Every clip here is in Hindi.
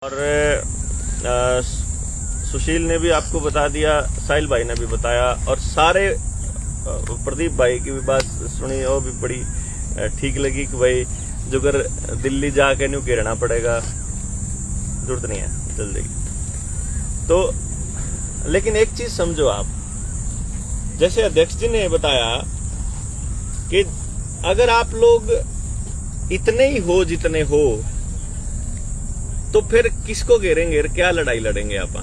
और सुशील ने भी आपको बता दिया, साहिल भाई ने भी बताया, और सारे प्रदीप भाई की भी बात सुनी, वो भी बड़ी ठीक लगी कि भाई जो अगर दिल्ली जाके न्यू घेरना पड़ेगा, जरूरत नहीं है जल्दी। तो लेकिन एक चीज समझो आप, जैसे अध्यक्ष जी ने बताया कि अगर आप लोग इतने ही हो जितने हो तो फिर किसको घेरेंगे, क्या लड़ाई लड़ेंगे आप?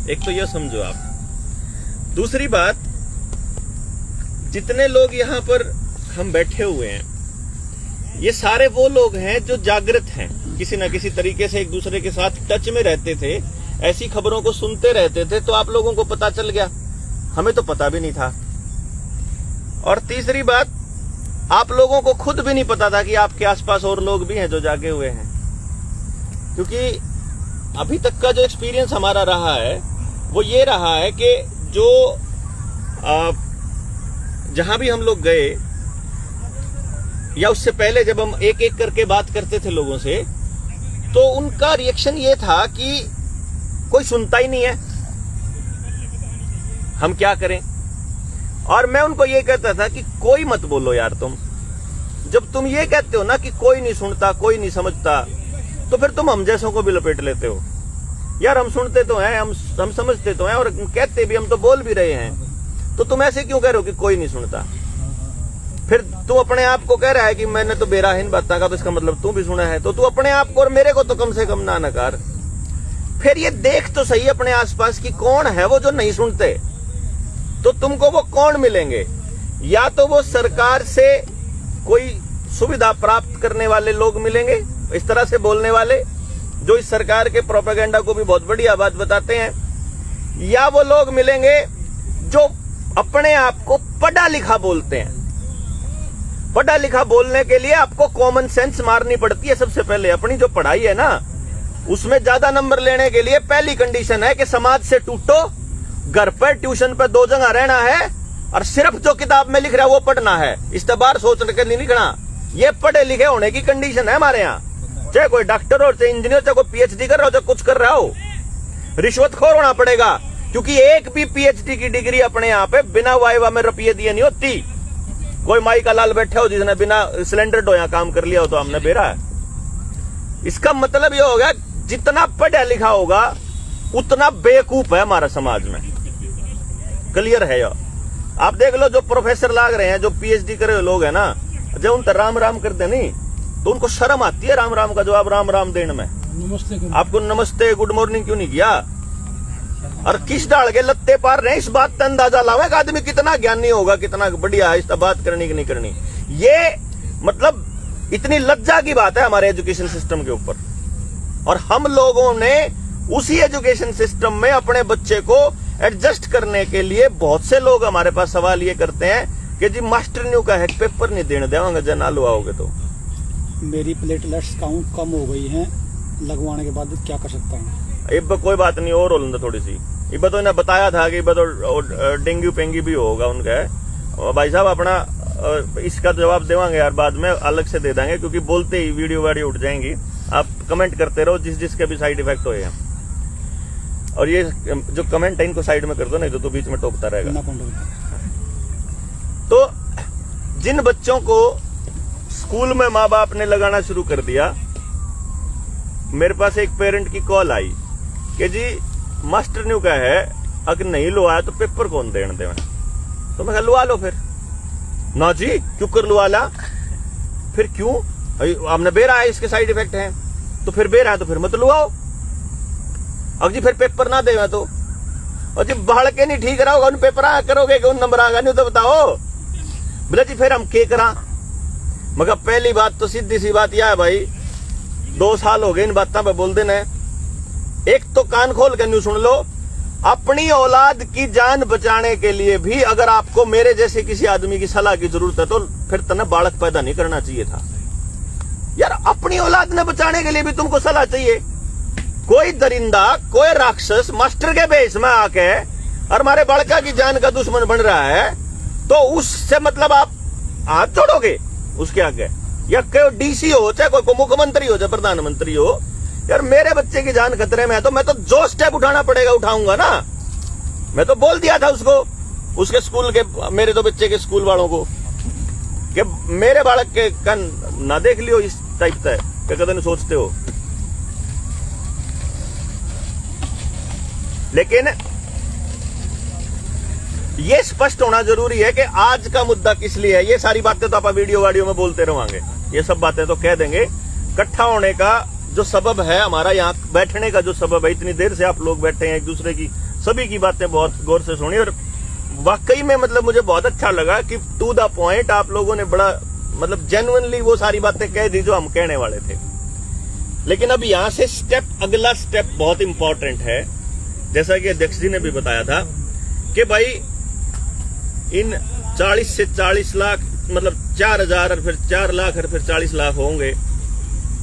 एक तो यह समझो आप। दूसरी बात, जितने लोग यहां पर हम बैठे हुए हैं, ये सारे वो लोग हैं जो जागृत हैं, किसी ना किसी तरीके से एक दूसरे के साथ टच में रहते थे, ऐसी खबरों को सुनते रहते थे, तो आप लोगों को पता चल गया, हमें तो पता भी नहीं था। और तीसरी बात, आप लोगों को खुद भी नहीं पता था कि आपके आसपास और लोग भी हैं जो जागे हुए हैं, क्योंकि अभी तक का जो एक्सपीरियंस हमारा रहा है वो ये रहा है कि जो जहां भी हम लोग गए, या उससे पहले जब हम एक एक करके बात करते थे लोगों से, तो उनका रिएक्शन ये था कि कोई सुनता ही नहीं है, हम क्या करें। और मैं उनको ये कहता था कि कोई मत बोलो यार, तुम जब तुम ये कहते हो ना कि कोई नहीं सुनता, कोई नहीं समझता, तो फिर तुम हम जैसों को भी लपेट लेते हो। यार हम सुनते तो हैं, हम समझते तो हैं, और कहते भी, हम तो बोल भी रहे हैं, तो तुम ऐसे क्यों कह रहे हो कि कोई नहीं सुनता? फिर तू अपने आप को कह रहा है कि मैंने तो बेराहीन बातें का, तो इसका मतलब तू भी सुना है, तो तू अपने आप को और मेरे को तो कम से कम ना नकार। फिर ये देख तो सही अपने आसपास कि कौन है वो जो नहीं सुनते। तो तुमको वो कौन मिलेंगे? या तो वो सरकार से कोई सुविधा प्राप्त करने वाले लोग मिलेंगे, इस तरह से बोलने वाले, जो इस सरकार के प्रोपेगेंडा को भी बहुत बढ़िया बात बताते हैं, या वो लोग मिलेंगे जो अपने आप को पढ़ा लिखा बोलते हैं। पढ़ा लिखा बोलने के लिए आपको कॉमन सेंस मारनी पड़ती है सबसे पहले। अपनी जो पढ़ाई है ना, उसमें ज्यादा नंबर लेने के लिए पहली कंडीशन है कि समाज से टूटो, घर पर ट्यूशन पर 2 जगह रहना है, और सिर्फ जो किताब में लिख रहा है वो पढ़ना है, इस बार सोच कर नहीं लिखना। ये पढ़े लिखे होने की कंडीशन है हमारे यहाँ। चाहे कोई डॉक्टर हो, चाहे इंजीनियर, चाहे कोई पीएचडी कर रहा हो, चाहे कुछ कर रहा हो, रिश्वतखोर होना पड़ेगा, क्योंकि एक भी पीएचडी की डिग्री अपने यहाँ पे बिना वाइवा में रुपये दिए नहीं होती। कोई माई का लाल बैठा हो जिसने बिना सिलेंडर ढोया काम कर लिया हो, तो हमने बेरा है। इसका मतलब ये होगा, जितना पढ़ा लिखा होगा उतना बेवकूफ है हमारा समाज में। क्लियर है? आप देख लो, जो प्रोफेसर लाग रहे हैं, जो पीएचडी करे हुए लोग हैं ना, जब उन राम राम करते नहीं तो उनको शर्म आती है राम राम का जवाब राम राम देने में। आपको नमस्ते गुड मॉर्निंग क्यों नहीं किया? और किस डाल के लत्ते पार रहे, इस बात का अंदाजा लावे कि आदमी कितना ज्ञानी होगा, कितना बढ़िया है, इस बात करनी कि नहीं करनी। ये मतलब इतनी लज्जा की बात है हमारे एजुकेशन सिस्टम के ऊपर। और हम लोगों ने उसी एजुकेशन सिस्टम में अपने बच्चे को एडजस्ट करने के लिए, बहुत से लोग हमारे पास सवाल ये करते हैं कि जी मास्टर न्यू का है, पेपर नहीं देने देवांगा जब ना लो आओगे तो। मेरी प्लेटलेट्स काउंट कम हो गई हैं, लगवाने के बाद क्या कर सकता हूँ? इब कोई बात नहीं, और रोल थोड़ी सी। इब तो इन्हें बताया था कि इब तो डेंगू पेंगी भी होगा उनका। भाई साहब अपना इसका जवाब देवांगे यार, बाद में अलग से दे देंगे, क्योंकि बोलते ही वीडियो वाडियो उठ जाएंगी। आप कमेंट करते रहो जिसके भी साइड इफेक्ट हुए हैं, और ये जो कमेंट है इनको साइड में कर दो, नहीं तो बीच में टोकता रहेगा। तो जिन बच्चों को स्कूल में माँ बाप ने लगाना शुरू कर दिया, मेरे पास एक पेरेंट की कॉल आई कि जी मास्टर न्यू का है, अगर नहीं लो आया तो पेपर कौन देने दे। तो मैं कहा लुआ लो फिर। ना जी क्यों कर लुआ ला? फिर क्यों? हमने बेरा है, इसके साइड इफेक्ट हैं, तो फिर बेरा है तो फिर मत लुआओ। अब जी फिर पेपर ना देगा तो, और जी बढ़ के नहीं ठीक रहा होगा, उन पेपर आ करोगे कि उन नंबर आगा नहीं तो बताओ। बोले जी फिर हम के करा? मगर पहली बात तो सीधी सी बात यह है भाई, 2 साल हो गए इन बातों पे बोल देना। एक तो कान खोल के न्यू सुन लो, अपनी औलाद की जान बचाने के लिए भी अगर आपको मेरे जैसे किसी आदमी की सलाह की जरूरत है, तो फिर तने बालक पैदा नहीं करना चाहिए था यार। अपनी औलाद ने बचाने के लिए भी तुमको सलाह चाहिए? कोई दरिंदा, कोई राक्षस मास्टर के बेस में आके और हमारे बालका की जान का दुश्मन बन रहा है, तो उससे मतलब आप हाथ जोड़ोगे उसके आगे? या कोई डीसी हो, चाहे कोई मुख्यमंत्री हो, चाहे प्रधानमंत्री हो, यार मेरे बच्चे की जान खतरे में है तो मैं तो जो स्टेप उठाना पड़ेगा उठाऊंगा ना। मैं तो बोल दिया था उसको, उसके स्कूल के, मेरे तो बच्चे के स्कूल वालों को, कि मेरे बालक के कन ना देख लियो इस टाइप का, क्या कदम सोचते हो। लेकिन ये स्पष्ट होना जरूरी है कि आज का मुद्दा किस लिए है। ये सारी बातें तो आप वीडियो में बोलते रहोगे, ये सब बातें तो कह देंगे। इकट्ठा होने का जो सबब है, हमारा यहाँ बैठने का जो सबब है, इतनी देर से आप लोग बैठे हैं, एक दूसरे की सभी की बातें बहुत गौर से सुनी और वाकई में मतलब मुझे बहुत अच्छा लगा कि टू द पॉइंट आप लोगों ने बड़ा मतलब जेन्युइनली वो सारी बातें कह दी जो हम कहने वाले थे। लेकिन अब यहां से अगला स्टेप बहुत इंपॉर्टेंट है। जैसा कि अध्यक्ष जी ने भी बताया था कि भाई इन 40 से 40 लाख मतलब 4,000 और फिर 4 लाख और फिर 40 लाख होंगे,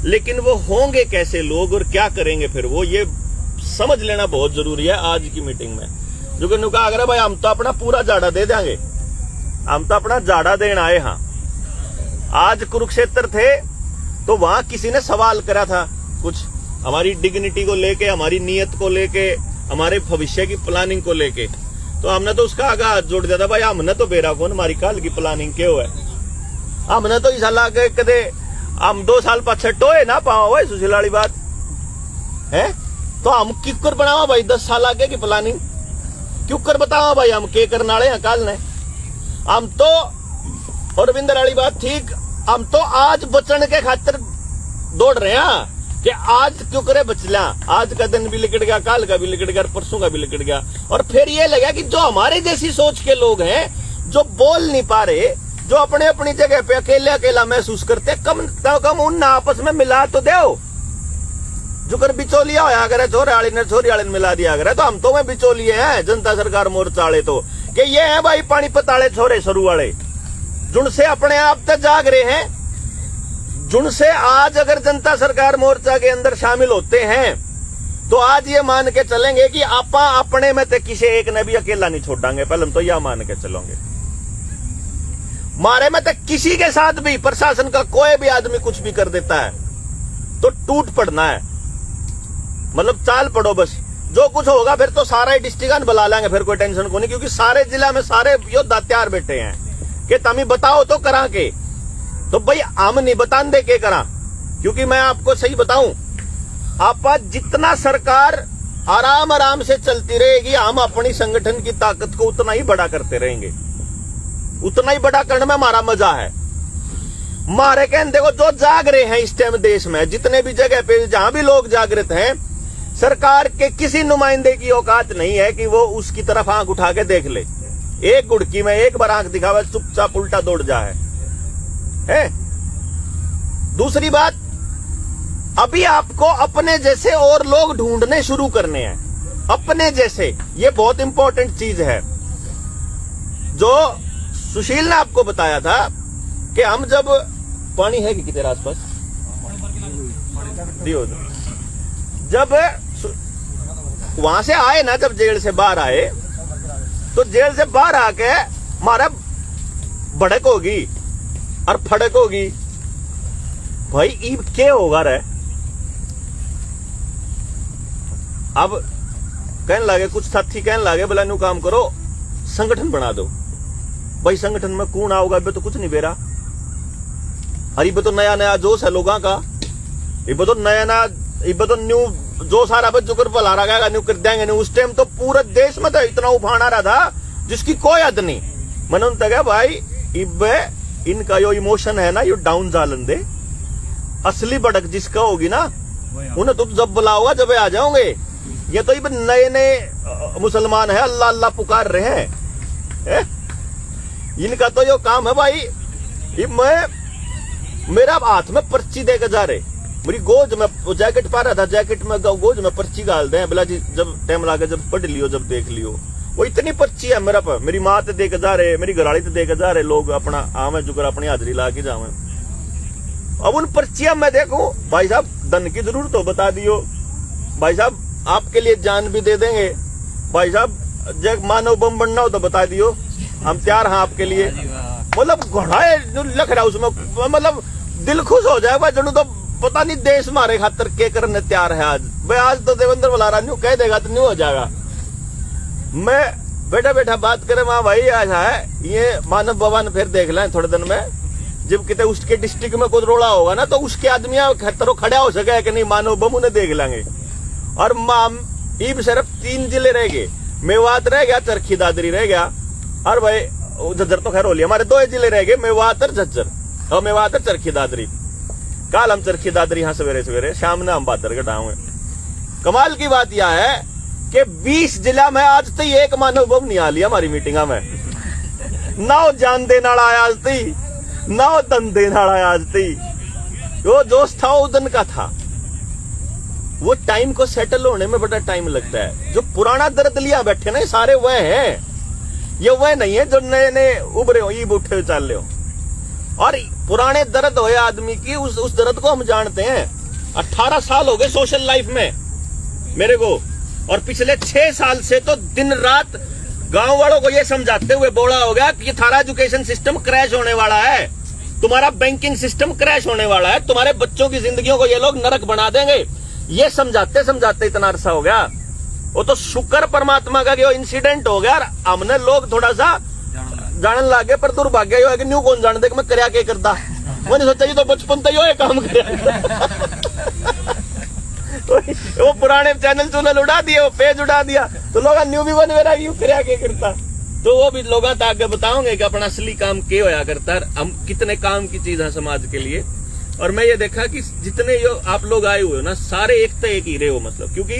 लेकिन वो होंगे कैसे लोग और क्या करेंगे फिर वो, ये समझ लेना बहुत जरूरी है आज की मीटिंग में। जो कि कहा अगर भाई हम तो अपना पूरा जाड़ा दे देंगे, हम तो अपना जाड़ा देना आए। हाँ, आज कुरुक्षेत्र थे तो वहां किसी ने सवाल करा था कुछ हमारी डिग्निटी को लेके, हमारी नीयत को लेके, हमारे भविष्य की प्लानिंग को लेके, तो हमने तो उसका आगे हाथ जोड़ दिया था, भाई हमने तो बेरा कौन हमारी कल की प्लानिंग क्यों है, हमने तो इस हाल के कदे हम 2 साल पाछे टोए ना पाओ भाई सुशील वाली बात है। तो हम क्यों कर बनावा भाई 10 साल आगे की प्लानिंग, क्यों कर बताओ भाई हम के करने वाले हैं काल ने। हम तो और रविंदर वाली बात ठीक, हम तो आज बचने के खातिर दौड़ रहे हैं कि आज क्यों करे बचला, आज का दिन भी लिकट गया, काल का भी लिकट गया, परसों का भी लिकट गया। और फिर ये लगा कि जो हमारे जैसी सोच के लोग हैं, जो बोल नहीं पा रहे, जो अपने अपनी जगह पे अकेला अकेला महसूस करते, कम से कम उन आपस में मिला तो दो। जो कर बिचौलिया होया करे, छोरे वाले ने छोरी वाले ने मिला दिया करे, तो हम तो में बिचौलिए हैं जनता सरकार मोर्चा वाले तो, कि ये है भाई पानीपत वाले छोरे शुरू वाले, जिनसे अपने आप तक जाग रहे हैं, जिनसे आज अगर जनता सरकार मोर्चा के अंदर शामिल होते हैं तो आज ये मान के चलेंगे कि आपा अपने में तो किसी एक ने भी अकेला नहीं छोड़ांगे। पहले हम तो यह मान के चलोगे, मारे में तो किसी के साथ भी प्रशासन का कोई भी आदमी कुछ भी कर देता है तो टूट पड़ना है, मतलब चाल पड़ो बस। जो कुछ होगा फिर तो सारा ही डिस्ट्रिक्ट बुला लेंगे, फिर कोई टेंशन को नहीं, क्योंकि सारे जिला में सारे योद्धा तैयार बैठे हैं कि तमी बताओ तो करा के। तो भाई हम नहीं बतान दे के करा, क्योंकि मैं आपको सही बताऊं, आप जितना सरकार आराम आराम से चलती रहेगी, हम अपनी संगठन की ताकत को उतना ही बड़ा करते रहेंगे, उतना ही बड़ा करने में हमारा मजा है। मारे कहने देखो जो जाग रहे हैं इस टाइम देश में, जितने भी जगह पे जहां भी लोग जागृत हैं, सरकार के किसी नुमाइंदे की औकात नहीं है कि वो उसकी तरफ आंख उठा के देख ले। एक गुड़की में एक बार आंख दिखावे, चुपचाप उल्टा दौड़ जाए है। दूसरी बात, अभी आपको अपने जैसे और लोग ढूंढने शुरू करने हैं, अपने जैसे। ये बहुत इंपॉर्टेंट चीज है जो सुशील ने आपको बताया था कि हम जब पानी है कि तेरे आसपास दियो, जब वहां से आए ना, जब जेल से बाहर आए तो जेल से बाहर आके हमारा भड़क होगी और फड़क होगी, भाई ईब क्या होगा रे। अब कहने लगे कुछ साथी, कहने लगे बोला न्यू काम करो, संगठन बना दो। भाई संगठन में कौन आओगा, बे तो कुछ नहीं बेरा, अरे बे तो नया नया जोश है लोगों का, इब तो नया नया, इब तो न्यू जो सारा बच्चों कर भला रहा न्यू कर देंगे न्यू। उस टाइम तो पूरे देश में तो इतना उफान आ रहा था जिसकी कोई हद नहीं। मैंने तक भाई इब इनका जो इमोशन है ना, ये डाउन जालन दे, असली भड़क जिसका होगी ना, उन्हें तो जब बुलाओगा जब आ जाओगे। ये तो इब नए नए मुसलमान है, अल्लाह अल्लाह पुकार रहे हैं, इनका तो जो काम है भाई, मेरा हाथ में पर्ची देकर जा रहे, मेरी गोज में जैकेट पा रहा था, जैकेट में गोज में पर्ची डाल दे, बोला जी जब टाइम लागे जब पढ़ लियो जब देख लियो। वो इतनी पर्ची है मेरा पर, मेरी माँ तो देकर जा रहे, मेरी घराली तो देकर जा रहे लोग, अपना आवे जुकर अपनी हाजिरी ला के जावे। अब उन पर्चियां मैं देखूं, भाई साहब धन की जरूरत हो बता दियो, भाई साहब आपके लिए जान भी दे देंगे, भाई साहब जब मानव बम बनना हो तो बता दियो, हम तैयार हैं आपके लिए। मतलब घोड़ा लख रहा उसमें, मतलब दिल खुश हो जाएगा। जरूर तो पता नहीं देश हमारे खातर के करने तैयार है आज भाई। आज तो देवेंद्र बलारा न्यू कह देगा तो न्यू हो जाएगा। मैं बैठा बैठा बात करे वहां भाई ऐसा है ये मानव भवन फिर देख लें थोड़े दिन में, जब कितने उसके डिस्ट्रिक्ट में कुछ रोड़ा होगा ना तो उसके आदमी खतरो खड़ा हो सके कि नहीं मानव बम उन्हें देख लेंगे। और ईब सिर्फ 3 जिले रह गए, मेवात रह गया, चरखी दादरी रह गया, और भाई झज्जर तो खैर हो लिया। हमारे 2 जिले रह गए, मेवात और झज्जर, और मेवात और चरखी दादरी। कल हम चरखी दादरी यहाँ सवेरे सवेरे, शाम ने हम बादरगढ़ आए। कमाल की बात यह है कि 20 जिला में आज तक एक मानव बम नहीं आ लिया हमारी मीटिंगा में। ना जान देना आया आज तक, ना दन देना आया आज तक। वो जोश था वो दिन का था। वो टाइम को सेटल होने में बड़ा टाइम लगता है। जो पुराना दर्द लिया बैठे ना सारे वह हैं, ये वह नहीं है जो नए नए उभरे हो, ईब उठे चल रहे हो। और पुराने दर्द होए आदमी की, उस दर्द को हम जानते हैं। 18 साल हो गए सोशल लाइफ में मेरे को, और पिछले 6 साल से तो दिन रात गांव वालों को ये समझाते हुए बोला हो गया कि थारा एजुकेशन सिस्टम क्रैश होने वाला है, तुम्हारा बैंकिंग सिस्टम क्रैश होने वाला है, तुम्हारे बच्चों की जिंदगियों को ये लोग नरक बना देंगे। ये समझाते समझाते इतना अरसा हो गया। वो तो शुक्र परमात्मा का कि वो इंसिडेंट हो गया, हमने लोग थोड़ा सा जानन लागे। पर दुर्भाग्य है कि न्यू कौन जान दे कि मैं करया के करता। मैंने सोचा ये तो बचपन तो ये काम कर वो पुराने चैनल चुनल उड़ा दिए, वो पेज उड़ा दिया, तो लोग न्यू भी बन मेरा यू करया के करता। तो वो भी लोग आगे बताओगे कि अपना असली काम क्या होया करता है, हम कितने काम की चीज है समाज के लिए। और मैं ये देखा कि जितने आप लोग आए हुए हो ना, सारे एक तो एक ही रहे हो, मतलब क्योंकि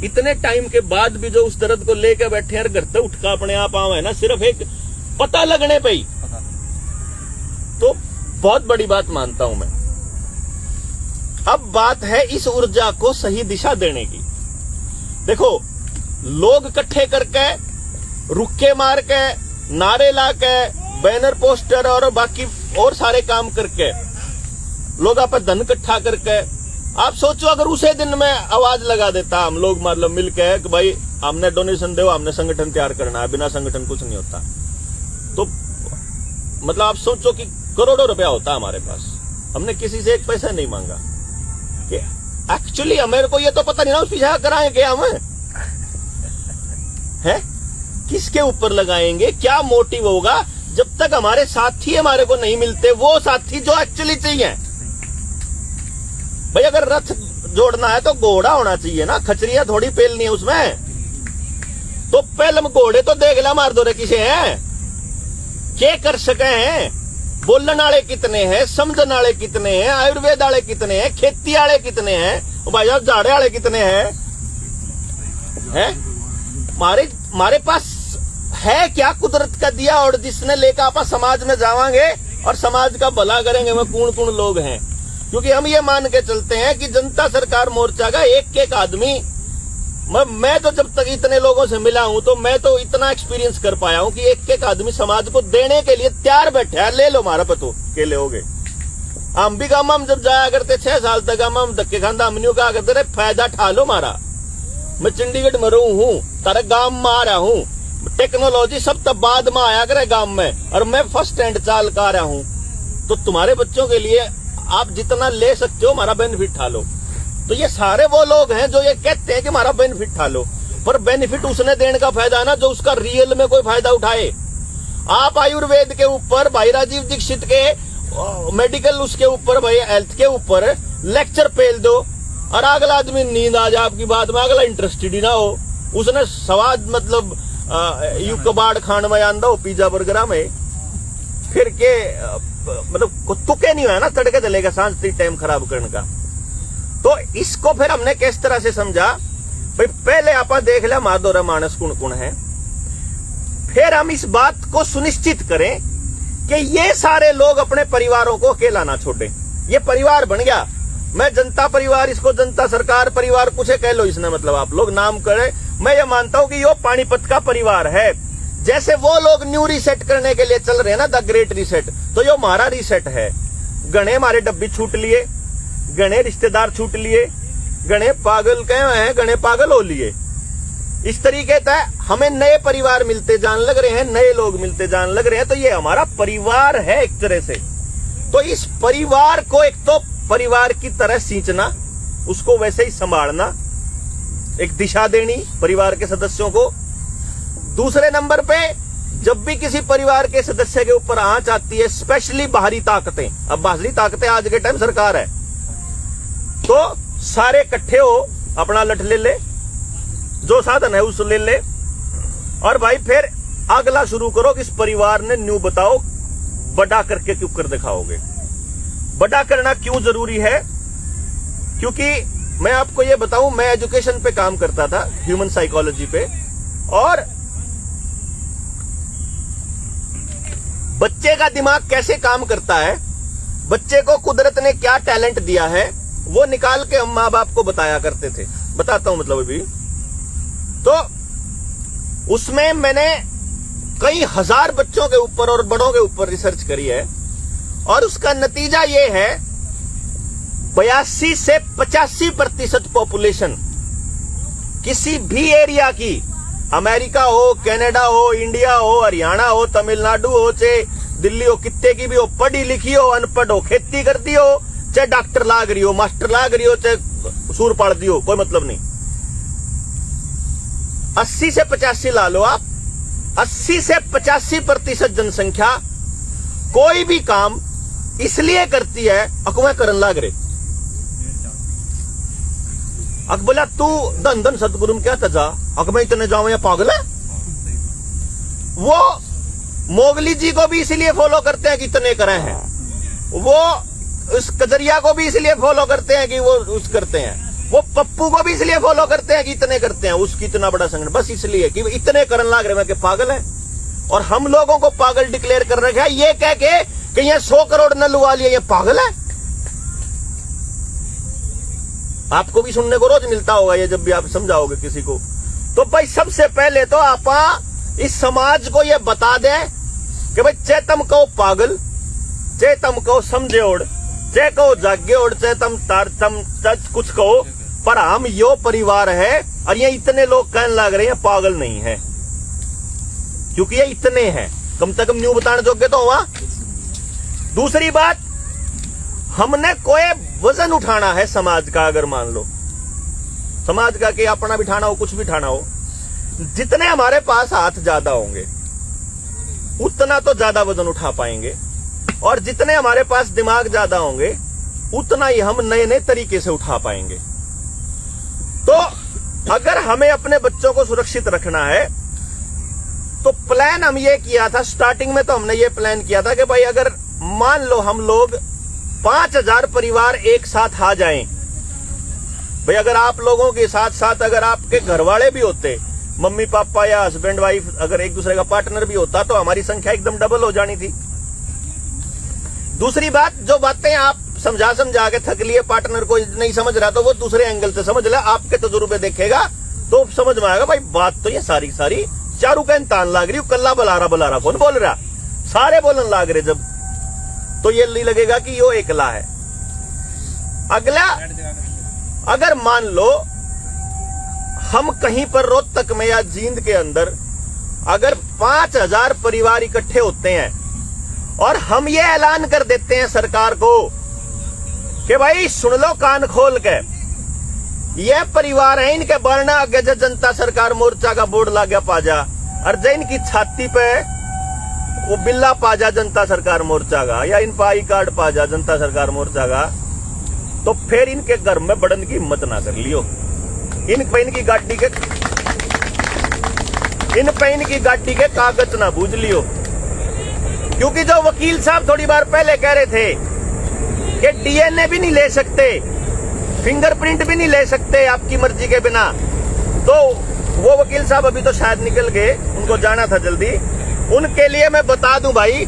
इतने टाइम के बाद भी जो उस दर्द को लेकर बैठे हैं, घर से उठकर अपने आप आवे ना, सिर्फ एक पता लगने पे ही, तो बहुत बड़ी बात मानता हूं मैं। अब बात है इस ऊर्जा को सही दिशा देने की। देखो, लोग इकट्ठे करके, रुक्के मार के, नारे ला के, बैनर पोस्टर और बाकी और सारे काम करके, लोग आप धन इकट्ठा करके, आप सोचो अगर उसे दिन में आवाज लगा देता हम लोग, मतलब मिलके कि भाई हमने डोनेशन दो, हमने संगठन तैयार करना है, बिना संगठन कुछ नहीं होता, तो मतलब आप सोचो कि करोड़ों रुपया होता हमारे पास। हमने किसी से एक पैसा नहीं मांगा कि एक्चुअली मेरे को ये तो पता नहीं ना उस पीछे कराएंगे हम है, किसके ऊपर लगाएंगे, क्या मोटिव होगा। जब तक हमारे साथी हमारे को नहीं मिलते, वो साथी जो एक्चुअली चाहिए। भाई अगर रथ जोड़ना है तो घोड़ा होना चाहिए ना, खचरिया थोड़ी पेलनी है उसमें। तो पहले हम घोड़े तो देख ला मार दो रे किसे हैं, क्या कर सके हैं, बोलने वाले कितने हैं, समझने वाले कितने हैं, आयुर्वेद वाले कितने हैं, खेती वाले कितने हैं, भाई साहब झाड़े वाले कितने हैं, हमारे पास है क्या कुदरत का दिया, और जिसने लेकर आप समाज में जावांगे और समाज का भला करेंगे, वह कौन कौन लोग हैं। क्योंकि हम ये मान के चलते हैं कि जनता सरकार मोर्चा का एक एक आदमी, मैं तो जब तक इतने लोगों से मिला हूं तो मैं तो इतना एक्सपीरियंस कर पाया हूं कि एक एक आदमी समाज को देने के लिए तैयार बैठे है। ले लो हमारा पतो के ले होगे। हम भी काम हम जब जाया करते 6 साल तक हम धक्के खानदा हम कहा करते रहे फायदा ठा लो हमारा। मैं चंडीगढ़ में रहूं हूं, तारे गांव में आ रहा हूं, टेक्नोलॉजी सब तब बाद में आया करे गांव में, और मैं फर्स्ट हैंड चाल का रहा हूं। तो तुम्हारे बच्चों के लिए आप जितना ले सकते हो हमारा बेनिफिट ठा लो। तो ये सारे वो लोग हैं जो ये कहते हैं कि हमारा बेनिफिट ठा लो, पर बेनिफिट उसने देने का फायदा है ना जो उसका रियल में कोई फायदा उठाए। आप आयुर्वेद के ऊपर, भाई राजीव दीक्षित के मेडिकल उसके ऊपर, भाई हेल्थ के ऊपर लेक्चर पेल दो, और अगला आदमी नींद आ जाए आपकी बात में, अगला इंटरेस्टेड ही ना हो, उसने स्वाद मतलब यू कबाड़ खान में आंदा हो पिज्जा बर्गर में, फिर के मतलब तुके नहीं हुआ ना तड़के चलेगा सांझ टाइम खराब करने का। तो इसको फिर हमने किस तरह से समझा, भाई पहले आप देख लिया माधोरा मानस कुण कुण है, फिर हम इस बात को सुनिश्चित करें कि ये सारे लोग अपने परिवारों को अकेला ना छोड़े। ये परिवार बन गया, मैं जनता परिवार, इसको जनता सरकार परिवार कुछ कह लो, इसने मतलब आप लोग नाम करे। मैं ये मानता हूं कि यो पानीपत का परिवार है। जैसे वो लोग न्यू रीसेट करने के लिए चल रहे हैं ना, द ग्रेट रीसेट, तो यो हमारा रीसेट है। गणे हमारे डब्बी छूट लिए, गणे रिश्तेदार छूट लिए, गणे पागल कहे हैं, गणे पागल हो लिए। इस तरीके से हमें नए परिवार मिलते जान लग रहे हैं, नए लोग मिलते जान लग रहे हैं। तो ये हमारा परिवार है एक तरह से। तो इस परिवार को एक तो परिवार की तरह सींचना, उसको वैसे ही संभालना, एक दिशा देनी परिवार के सदस्यों को। दूसरे नंबर पे जब भी किसी परिवार के सदस्य के ऊपर आंच आती है, स्पेशली बाहरी ताकतें, अब बाहरी ताकतें आज के टाइम सरकार है, तो सारे इकट्ठे हो, अपना लठ ले ले, जो साधन है उस ले ले, और भाई फिर अगला शुरू करो कि इस परिवार ने न्यू बताओ बड़ा करके क्यों कर दिखाओगे। बड़ा करना क्यों जरूरी है? क्योंकि मैं आपको यह बताऊं, मैं एजुकेशन पे काम करता था, ह्यूमन साइकोलॉजी पे, और बच्चे का दिमाग कैसे काम करता है, बच्चे को कुदरत ने क्या टैलेंट दिया है, वो निकाल के हम मां बाप को बताया करते थे। बताता हूं मतलब अभी तो उसमें मैंने कई हजार बच्चों के ऊपर और बड़ों के ऊपर रिसर्च करी है, और उसका नतीजा ये है 82 से 85% पॉपुलेशन किसी भी एरिया की, अमेरिका हो, कनाडा हो, इंडिया हो, हरियाणा हो, तमिलनाडु हो, चाहे दिल्ली हो, कितने की भी हो, पढ़ी लिखी हो, अनपढ़ हो, खेती करती हो, चाहे डॉक्टर लाग रही हो, मास्टर लाग रही हो, चाहे सूर पाड़ती हो, कोई मतलब नहीं। 80 से 85 ला लो आप, 80 से 85% जनसंख्या कोई भी काम इसलिए करती है अकुआ करन लाग रहे। अक बोला तू धन धन सतगुरु में क्या तजा, अक मैं इतने जाऊं या पागल है। वो मोगली जी को भी इसलिए फॉलो करते हैं कि इतने करे हैं, वो उस कजरिया को भी इसलिए फॉलो करते हैं कि वो उस करते हैं, वो पप्पू को भी इसलिए फॉलो करते हैं कि इतने करते हैं, उसकी इतना बड़ा संगठन, बस इसलिए कि इतने करन लाग रहे हैं कि पागल है। और हम लोगों को पागल डिक्लेयर कर रखा है ये कह के कि ये 100 करोड़ न लुवा लिए, ये पागल है। आपको भी सुनने को रोज मिलता होगा ये, जब भी आप समझाओगे किसी को। तो भाई सबसे पहले तो आप इस समाज को ये बता दें कि भाई चाहे तुम कहो पागल, चाहे तुम कहो समझे ओढ़, चाहे कहो जागे ओढ़, चाहे तुम कुछ कहो, पर हम यो परिवार है और ये इतने लोग कहने लग रहे हैं पागल नहीं है, क्योंकि ये इतने हैं, कम से कम न्यू बताने जोगे तो हुआ। दूसरी बात, हमने कोई वजन उठाना है समाज का, अगर मान लो समाज का कि अपना भी ठाना हो, कुछ भी ठाना हो, जितने हमारे पास हाथ ज्यादा होंगे उतना तो ज्यादा वजन उठा पाएंगे, और जितने हमारे पास दिमाग ज्यादा होंगे उतना ही हम नए नए तरीके से उठा पाएंगे। तो अगर हमें अपने बच्चों को सुरक्षित रखना है तो प्लान हम ये किया था, स्टार्टिंग में तो हमने ये प्लान किया था कि भाई अगर मान लो हम लोग 5000 परिवार एक साथ आ जाएं, भाई अगर आप लोगों के साथ साथ अगर आपके घर वाले भी होते, मम्मी पापा या हस्बैंड वाइफ, अगर एक दूसरे का पार्टनर भी होता तो हमारी संख्या एकदम डबल हो जानी थी। दूसरी बात, जो बातें आप समझा के थक लिए, पार्टनर को नहीं समझ रहा तो वो दूसरे एंगल से समझ ले, आपके तजुर्बे देखेगा तो समझ में आएगा भाई बात तो ये सारी सारी चारू का इंतान लाग रही, कल्ला बलारा कौन बोल रहा, सारे बोलन लाग रहे, जब तो ये नहीं लगेगा कि यो एकला है। अगला, अगर मान लो हम कहीं पर रोहतक में या जींद के अंदर अगर 5000 परिवार इकट्ठे होते हैं और हम ये ऐलान कर देते हैं सरकार को कि भाई सुन लो कान खोल के, ये परिवार है, इनके बढ़ना आगे जनता सरकार मोर्चा का बोर्ड ला गया पाजा, और जैन की छाती पे वो बिल्ला पाजा जनता सरकार मोर्चा का, या इन पाई कार्ड पाजा जनता सरकार मोर्चा का, तो फिर इनके घर में बढ़न की हिम्मत ना कर लियो, इन पे इनकी गाड़ी के कागज ना बूझ लियो। क्योंकि जो वकील साहब थोड़ी बार पहले कह रहे थे कि डीएनए भी नहीं ले सकते, फिंगरप्रिंट भी नहीं ले सकते आपकी मर्जी के बिना, तो वो वकील साहब अभी तो शायद निकल गए, उनको जाना था जल्दी। उनके लिए मैं बता दूं भाई,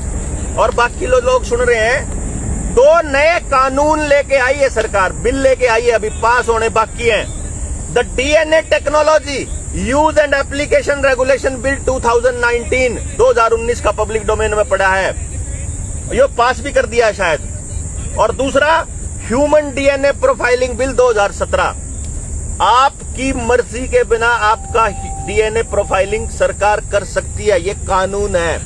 और बाकी लोग सुन रहे हैं, 2 नए कानून लेके आई है सरकार, बिल लेके आई है, अभी पास होने बाकी हैं। The DNA technology use and application regulation bill 2019 का पब्लिक डोमेन में पड़ा है, ये पास भी कर दिया है शायद। और दूसरा, ह्यूमन डीएनए प्रोफाइलिंग बिल 2017, आपकी मर्जी के बिना आपका डीएनए प्रोफाइलिंग सरकार कर सकती है, ये कानून है।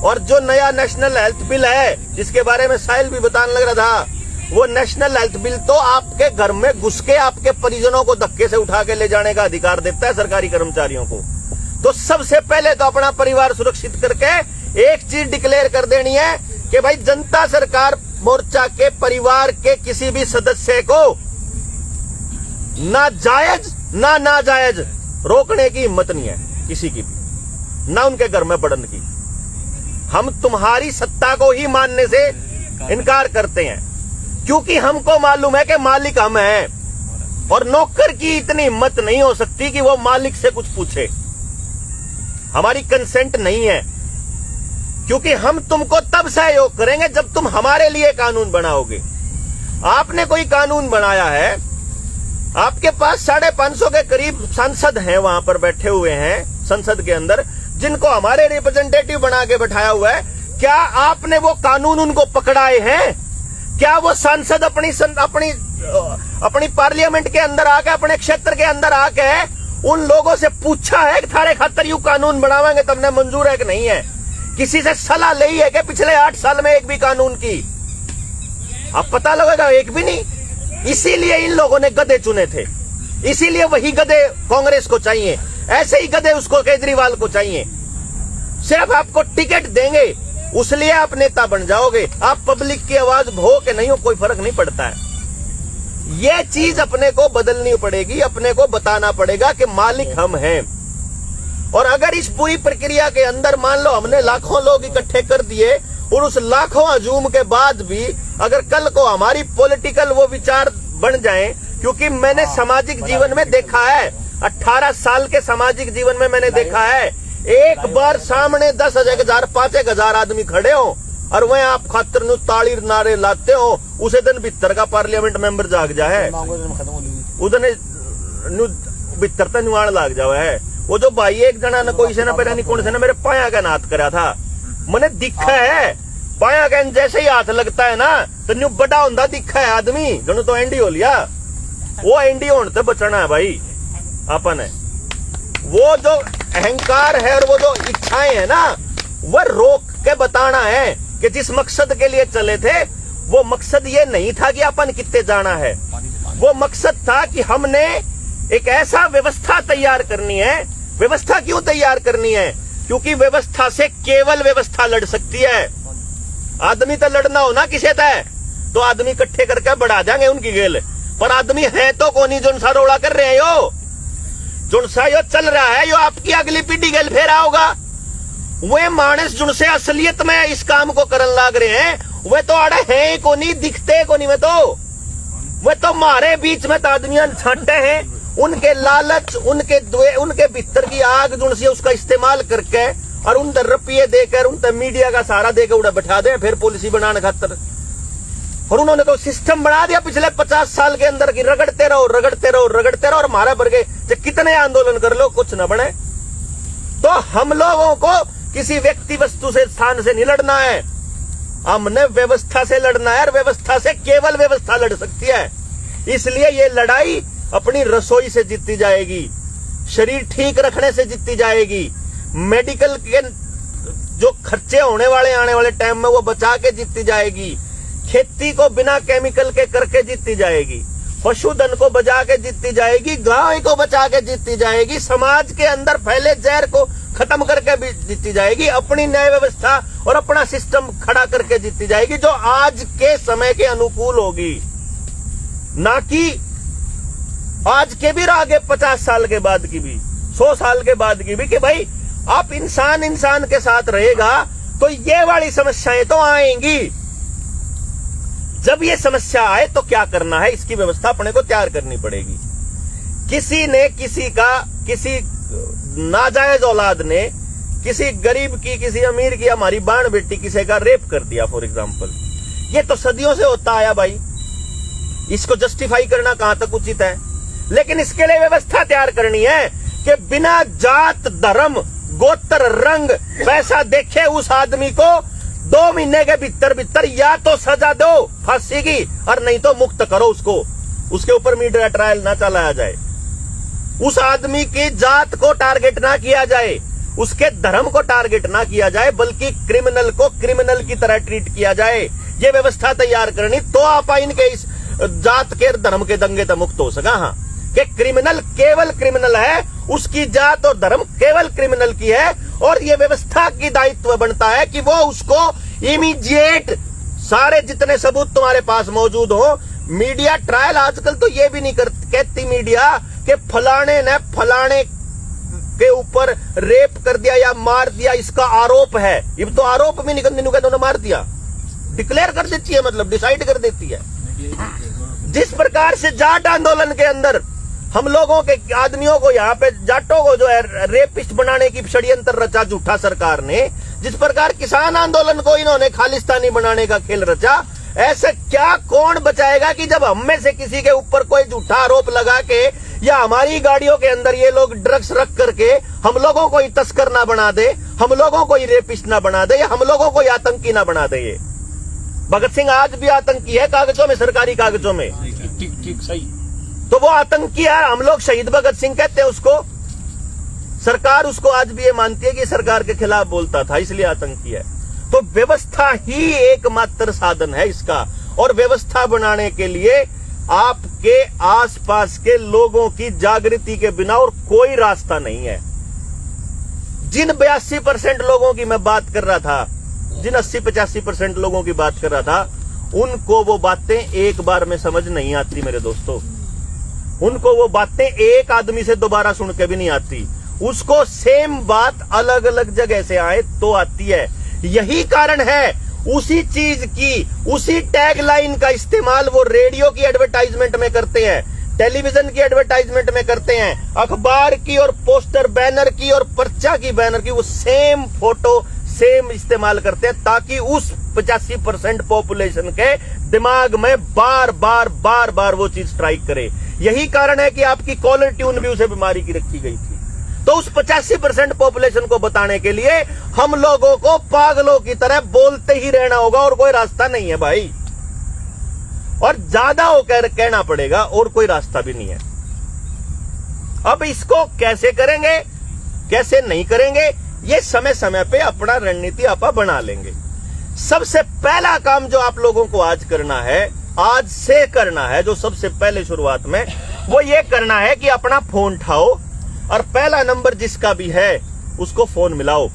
और जो नया नेशनल हेल्थ बिल है, जिसके बारे में साहिल भी बताने लग रहा था, वो नेशनल हेल्थ बिल तो आपके घर में घुस के आपके परिजनों को धक्के से उठा के ले जाने का अधिकार देता है सरकारी कर्मचारियों को। तो सबसे पहले तो अपना परिवार सुरक्षित करके एक चीज डिक्लेयर कर देनी है कि भाई जनता सरकार मोर्चा के परिवार के किसी भी सदस्य को ना जायज ना नाजायज रोकने की हिम्मत नहीं है किसी की भी, ना उनके घर में बढ़न की। हम तुम्हारी सत्ता को ही मानने से इनकार करते हैं, क्योंकि हमको मालूम है कि मालिक हम हैं और नौकर की इतनी हिम्मत नहीं हो सकती कि वो मालिक से कुछ पूछे। हमारी कंसेंट नहीं है, क्योंकि हम तुमको तब सहयोग करेंगे जब तुम हमारे लिए कानून बनाओगे। आपने कोई कानून बनाया है, आपके पास 550 के करीब सांसद हैं वहां पर बैठे हुए हैं संसद के अंदर, जिनको हमारे रिप्रेजेंटेटिव बना के बैठाया हुआ है। क्या आपने वो कानून उनको पकड़ाए हैं? क्या वो सांसद अपनी पार्लियामेंट के अंदर आके, अपने क्षेत्र के अंदर आके उन लोगों से पूछा है कि थारे खातर यू कानून बनावेंगे तुमने मंजूर है कि नहीं है? किसी से सलाह ली है कि पिछले 8 साल में एक भी कानून की? अब पता लगेगा एक भी नहीं। इसीलिए इन लोगों ने गधे चुने थे, इसीलिए वही गधे कांग्रेस को चाहिए, ऐसे ही गधे उसको केजरीवाल को चाहिए। सिर्फ आपको टिकट देंगे उसलिए आप नेता बन जाओगे। आप पब्लिक की आवाज हो कि नहीं हो कोई फर्क नहीं पड़ता है। ये चीज अपने को बदलनी पड़ेगी, अपने को बताना पड़ेगा कि मालिक हम हैं। और अगर इस पूरी प्रक्रिया के अंदर मान लो हमने लाखों लोग इकट्ठे कर दिए और उस लाखों हजूम के बाद भी अगर कल को हमारी पॉलिटिकल वो विचार बन जाए, क्योंकि मैंने सामाजिक जीवन में देखा है, 18 साल के सामाजिक जीवन में मैंने देखा है, एक बार सामने 10,000 5,000 आदमी खड़े हो और वह आप खातर नु ताली नारे लाते हो, उसे दिन भीतर का पार्लियामेंट मेंबर जाग जाए, उदने भीतर तक नुआण लाग जावे है। वो जो भाई एक जना न कोई से न पता नहीं कौन से न मेरे पाया का नाथ करा था, मैंने दिखा है पाया का जैसे ही हाथ लगता है ना तो न्यू बड़ा होता दिखा है आदमी, जनो तो एंडी हो लिया। वो एंडी होने से बचना है भाई अपन है। वो जो अहंकार है और वो जो इच्छाएं है ना, वह रोक के बताना है कि जिस मकसद के लिए चले थे वो मकसद ये नहीं था कि अपन कितने जाना है, वो मकसद था कि हमने एक ऐसा व्यवस्था तैयार करनी है। व्यवस्था क्यों तैयार करनी है? क्योंकि व्यवस्था से केवल व्यवस्था लड़ सकती है। आदमी तो लड़ना हो ना किसे तय तो आदमी इकट्ठे करके बढ़ा देंगे उनकी गेल, पर आदमी है तो कोनी जो सा रोड़ा कर रहे हैं यो, जो सा यो चल रहा है यो आपकी अगली पीढ़ी गेल फेरा होगा। वे मानस जुन से असलियत में इस काम को करन लाग रहे हैं, वे तो आड़े है कोनी, दिखते कोनी में तो वे तो मारे बीच में तो आदमियां छांटे हैं। उनके लालच, उनके भीतर की आग जुन से उसका इस्तेमाल करके और उन रुपये देकर उन मीडिया का सहारा देकर उड़ा बैठा दे फिर पॉलिसी बनाने खातर। और उन्होंने तो सिस्टम बना दिया पिछले 50 साल के अंदर की रगड़ते रहो रगड़ते रहो रगड़ते रहो और हमारे वर्गे कितने आंदोलन कर लो कुछ न बने। तो हम लोगों को किसी व्यक्ति वस्तु से स्थान से नहीं लड़ना है, हमने व्यवस्था से लड़ना है और व्यवस्था से केवल व्यवस्था लड़ सकती है। इसलिए ये लड़ाई अपनी रसोई से जीती जाएगी, शरीर ठीक रखने से जीती जाएगी, मेडिकल के जो खर्चे होने वाले आने वाले टाइम में वो बचा के जीती जाएगी, खेती को बिना केमिकल के करके जीती जाएगी, पशुधन को बचा के जीती जाएगी, गाय को बचा के जीती जाएगी, समाज के अंदर फैले जहर को खत्म करके भी जीती जाएगी, अपनी न्याय व्यवस्था और अपना सिस्टम खड़ा करके जीती जाएगी जो आज के समय के अनुकूल होगी, ना कि आज के भी आगे 50 साल के बाद की भी 100 साल के बाद की भी कि भाई आप इंसान के साथ रहेगा तो ये वाली समस्याएं तो आएंगी। जब ये समस्या आए तो क्या करना है, इसकी व्यवस्था अपने को तैयार करनी पड़ेगी। किसी नाजायज औलाद ने किसी गरीब की, किसी अमीर की, हमारी बाण बेटी किसी का रेप कर दिया फॉर एग्जाम्पल, ये तो सदियों से होता आया भाई, इसको जस्टिफाई करना कहां तक उचित है? लेकिन इसके लिए व्यवस्था तैयार करनी है कि बिना जात, धर्म, गोत्र, रंग, पैसा देखे उस आदमी को 2 महीने के भीतर या तो सजा दो फांसी की और नहीं तो मुक्त करो उसको, उसके ऊपर मीडिया ट्रायल ना चलाया जाए, उस आदमी की जात को टारगेट ना किया जाए, उसके धर्म को टारगेट ना किया जाए, बल्कि क्रिमिनल को क्रिमिनल की तरह ट्रीट किया जाए। ये व्यवस्था तैयार करनी, तो आप इनके इस जात के धर्म के दंगे तो मुक्त हो सका। हाँ, कि क्रिमिनल केवल क्रिमिनल है, उसकी जात और धर्म केवल क्रिमिनल की है, और ये व्यवस्था की दायित्व बनता है कि वो उसको इमीडिएट सारे जितने सबूत तुम्हारे पास मौजूद हो। मीडिया ट्रायल आजकल तो ये भी नहीं कहती मीडिया कि फलाने ने फलाने के ऊपर रेप कर दिया या मार दिया, इसका आरोप है। ये तो आरोप भी नहीं कहते, उन्होंने मार दिया, डिक्लेयर कर देती है, मतलब डिसाइड कर देती है। जिस प्रकार से जाट आंदोलन के अंदर हम लोगों के आदमियों को, यहाँ पे जाटों को जो है रेपिस्ट बनाने की षड्यंत्र रचा झूठा सरकार ने, जिस प्रकार किसान आंदोलन को इन्होंने खालिस्तानी बनाने का खेल रचा, ऐसे क्या कौन बचाएगा कि जब हम में से किसी के ऊपर कोई झूठा आरोप लगा के या हमारी गाड़ियों के अंदर ये लोग ड्रग्स रख करके हम लोगों को ही तस्कर ना बना दे, हम लोगों को ही रेपिस्ट ना बना दे, या हम लोगों को ही आतंकी ना बना दे। ये भगत सिंह आज भी आतंकी है कागजों में, सरकारी कागजों में। ठीक सही। तो वो आतंकी है, हम लोग शहीद भगत सिंह कहते हैं उसको। सरकार उसको आज भी ये मानती है कि सरकार के खिलाफ बोलता था इसलिए आतंकी है। तो व्यवस्था ही एकमात्र साधन है इसका, और व्यवस्था बनाने के लिए आपके आसपास के लोगों की जागृति के बिना और कोई रास्ता नहीं है। जिन 82% लोगों की मैं बात कर रहा था, जिन 80-85% लोगों की बात कर रहा था, उनको वो बातें एक बार में समझ नहीं आती मेरे दोस्तों। उनको वो बातें एक आदमी से दोबारा सुन के भी नहीं आती, उसको सेम बात अलग अलग जगह से आए तो आती है। यही कारण है उसी चीज की, उसी टैगलाइन का इस्तेमाल वो रेडियो की एडवर्टाइजमेंट में करते हैं, टेलीविजन की एडवर्टाइजमेंट में करते हैं, अखबार की और पोस्टर बैनर की और पर्चा की बैनर की, वो सेम फोटो सेम इस्तेमाल करते हैं, ताकि उस 85% पॉपुलेशन के दिमाग में बार बार वो चीज स्ट्राइक करे। यही कारण है कि आपकी कॉलर ट्यून भी उसे बीमारी की रखी गई थी। तो उस 85% पॉपुलेशन को बताने के लिए हम लोगों को पागलों की तरह बोलते ही रहना होगा, और कोई रास्ता नहीं है भाई, और ज्यादा होकर कहना पड़ेगा, और कोई रास्ता भी नहीं है। अब इसको कैसे करेंगे, कैसे नहीं करेंगे, ये समय समय पे अपना रणनीति आपा बना लेंगे। सबसे पहला काम जो आप लोगों को आज करना है, आज से करना है, जो सबसे पहले शुरुआत में, वो ये करना है कि अपना फोन उठाओ और पहला नंबर जिसका भी है उसको फोन मिलाओ।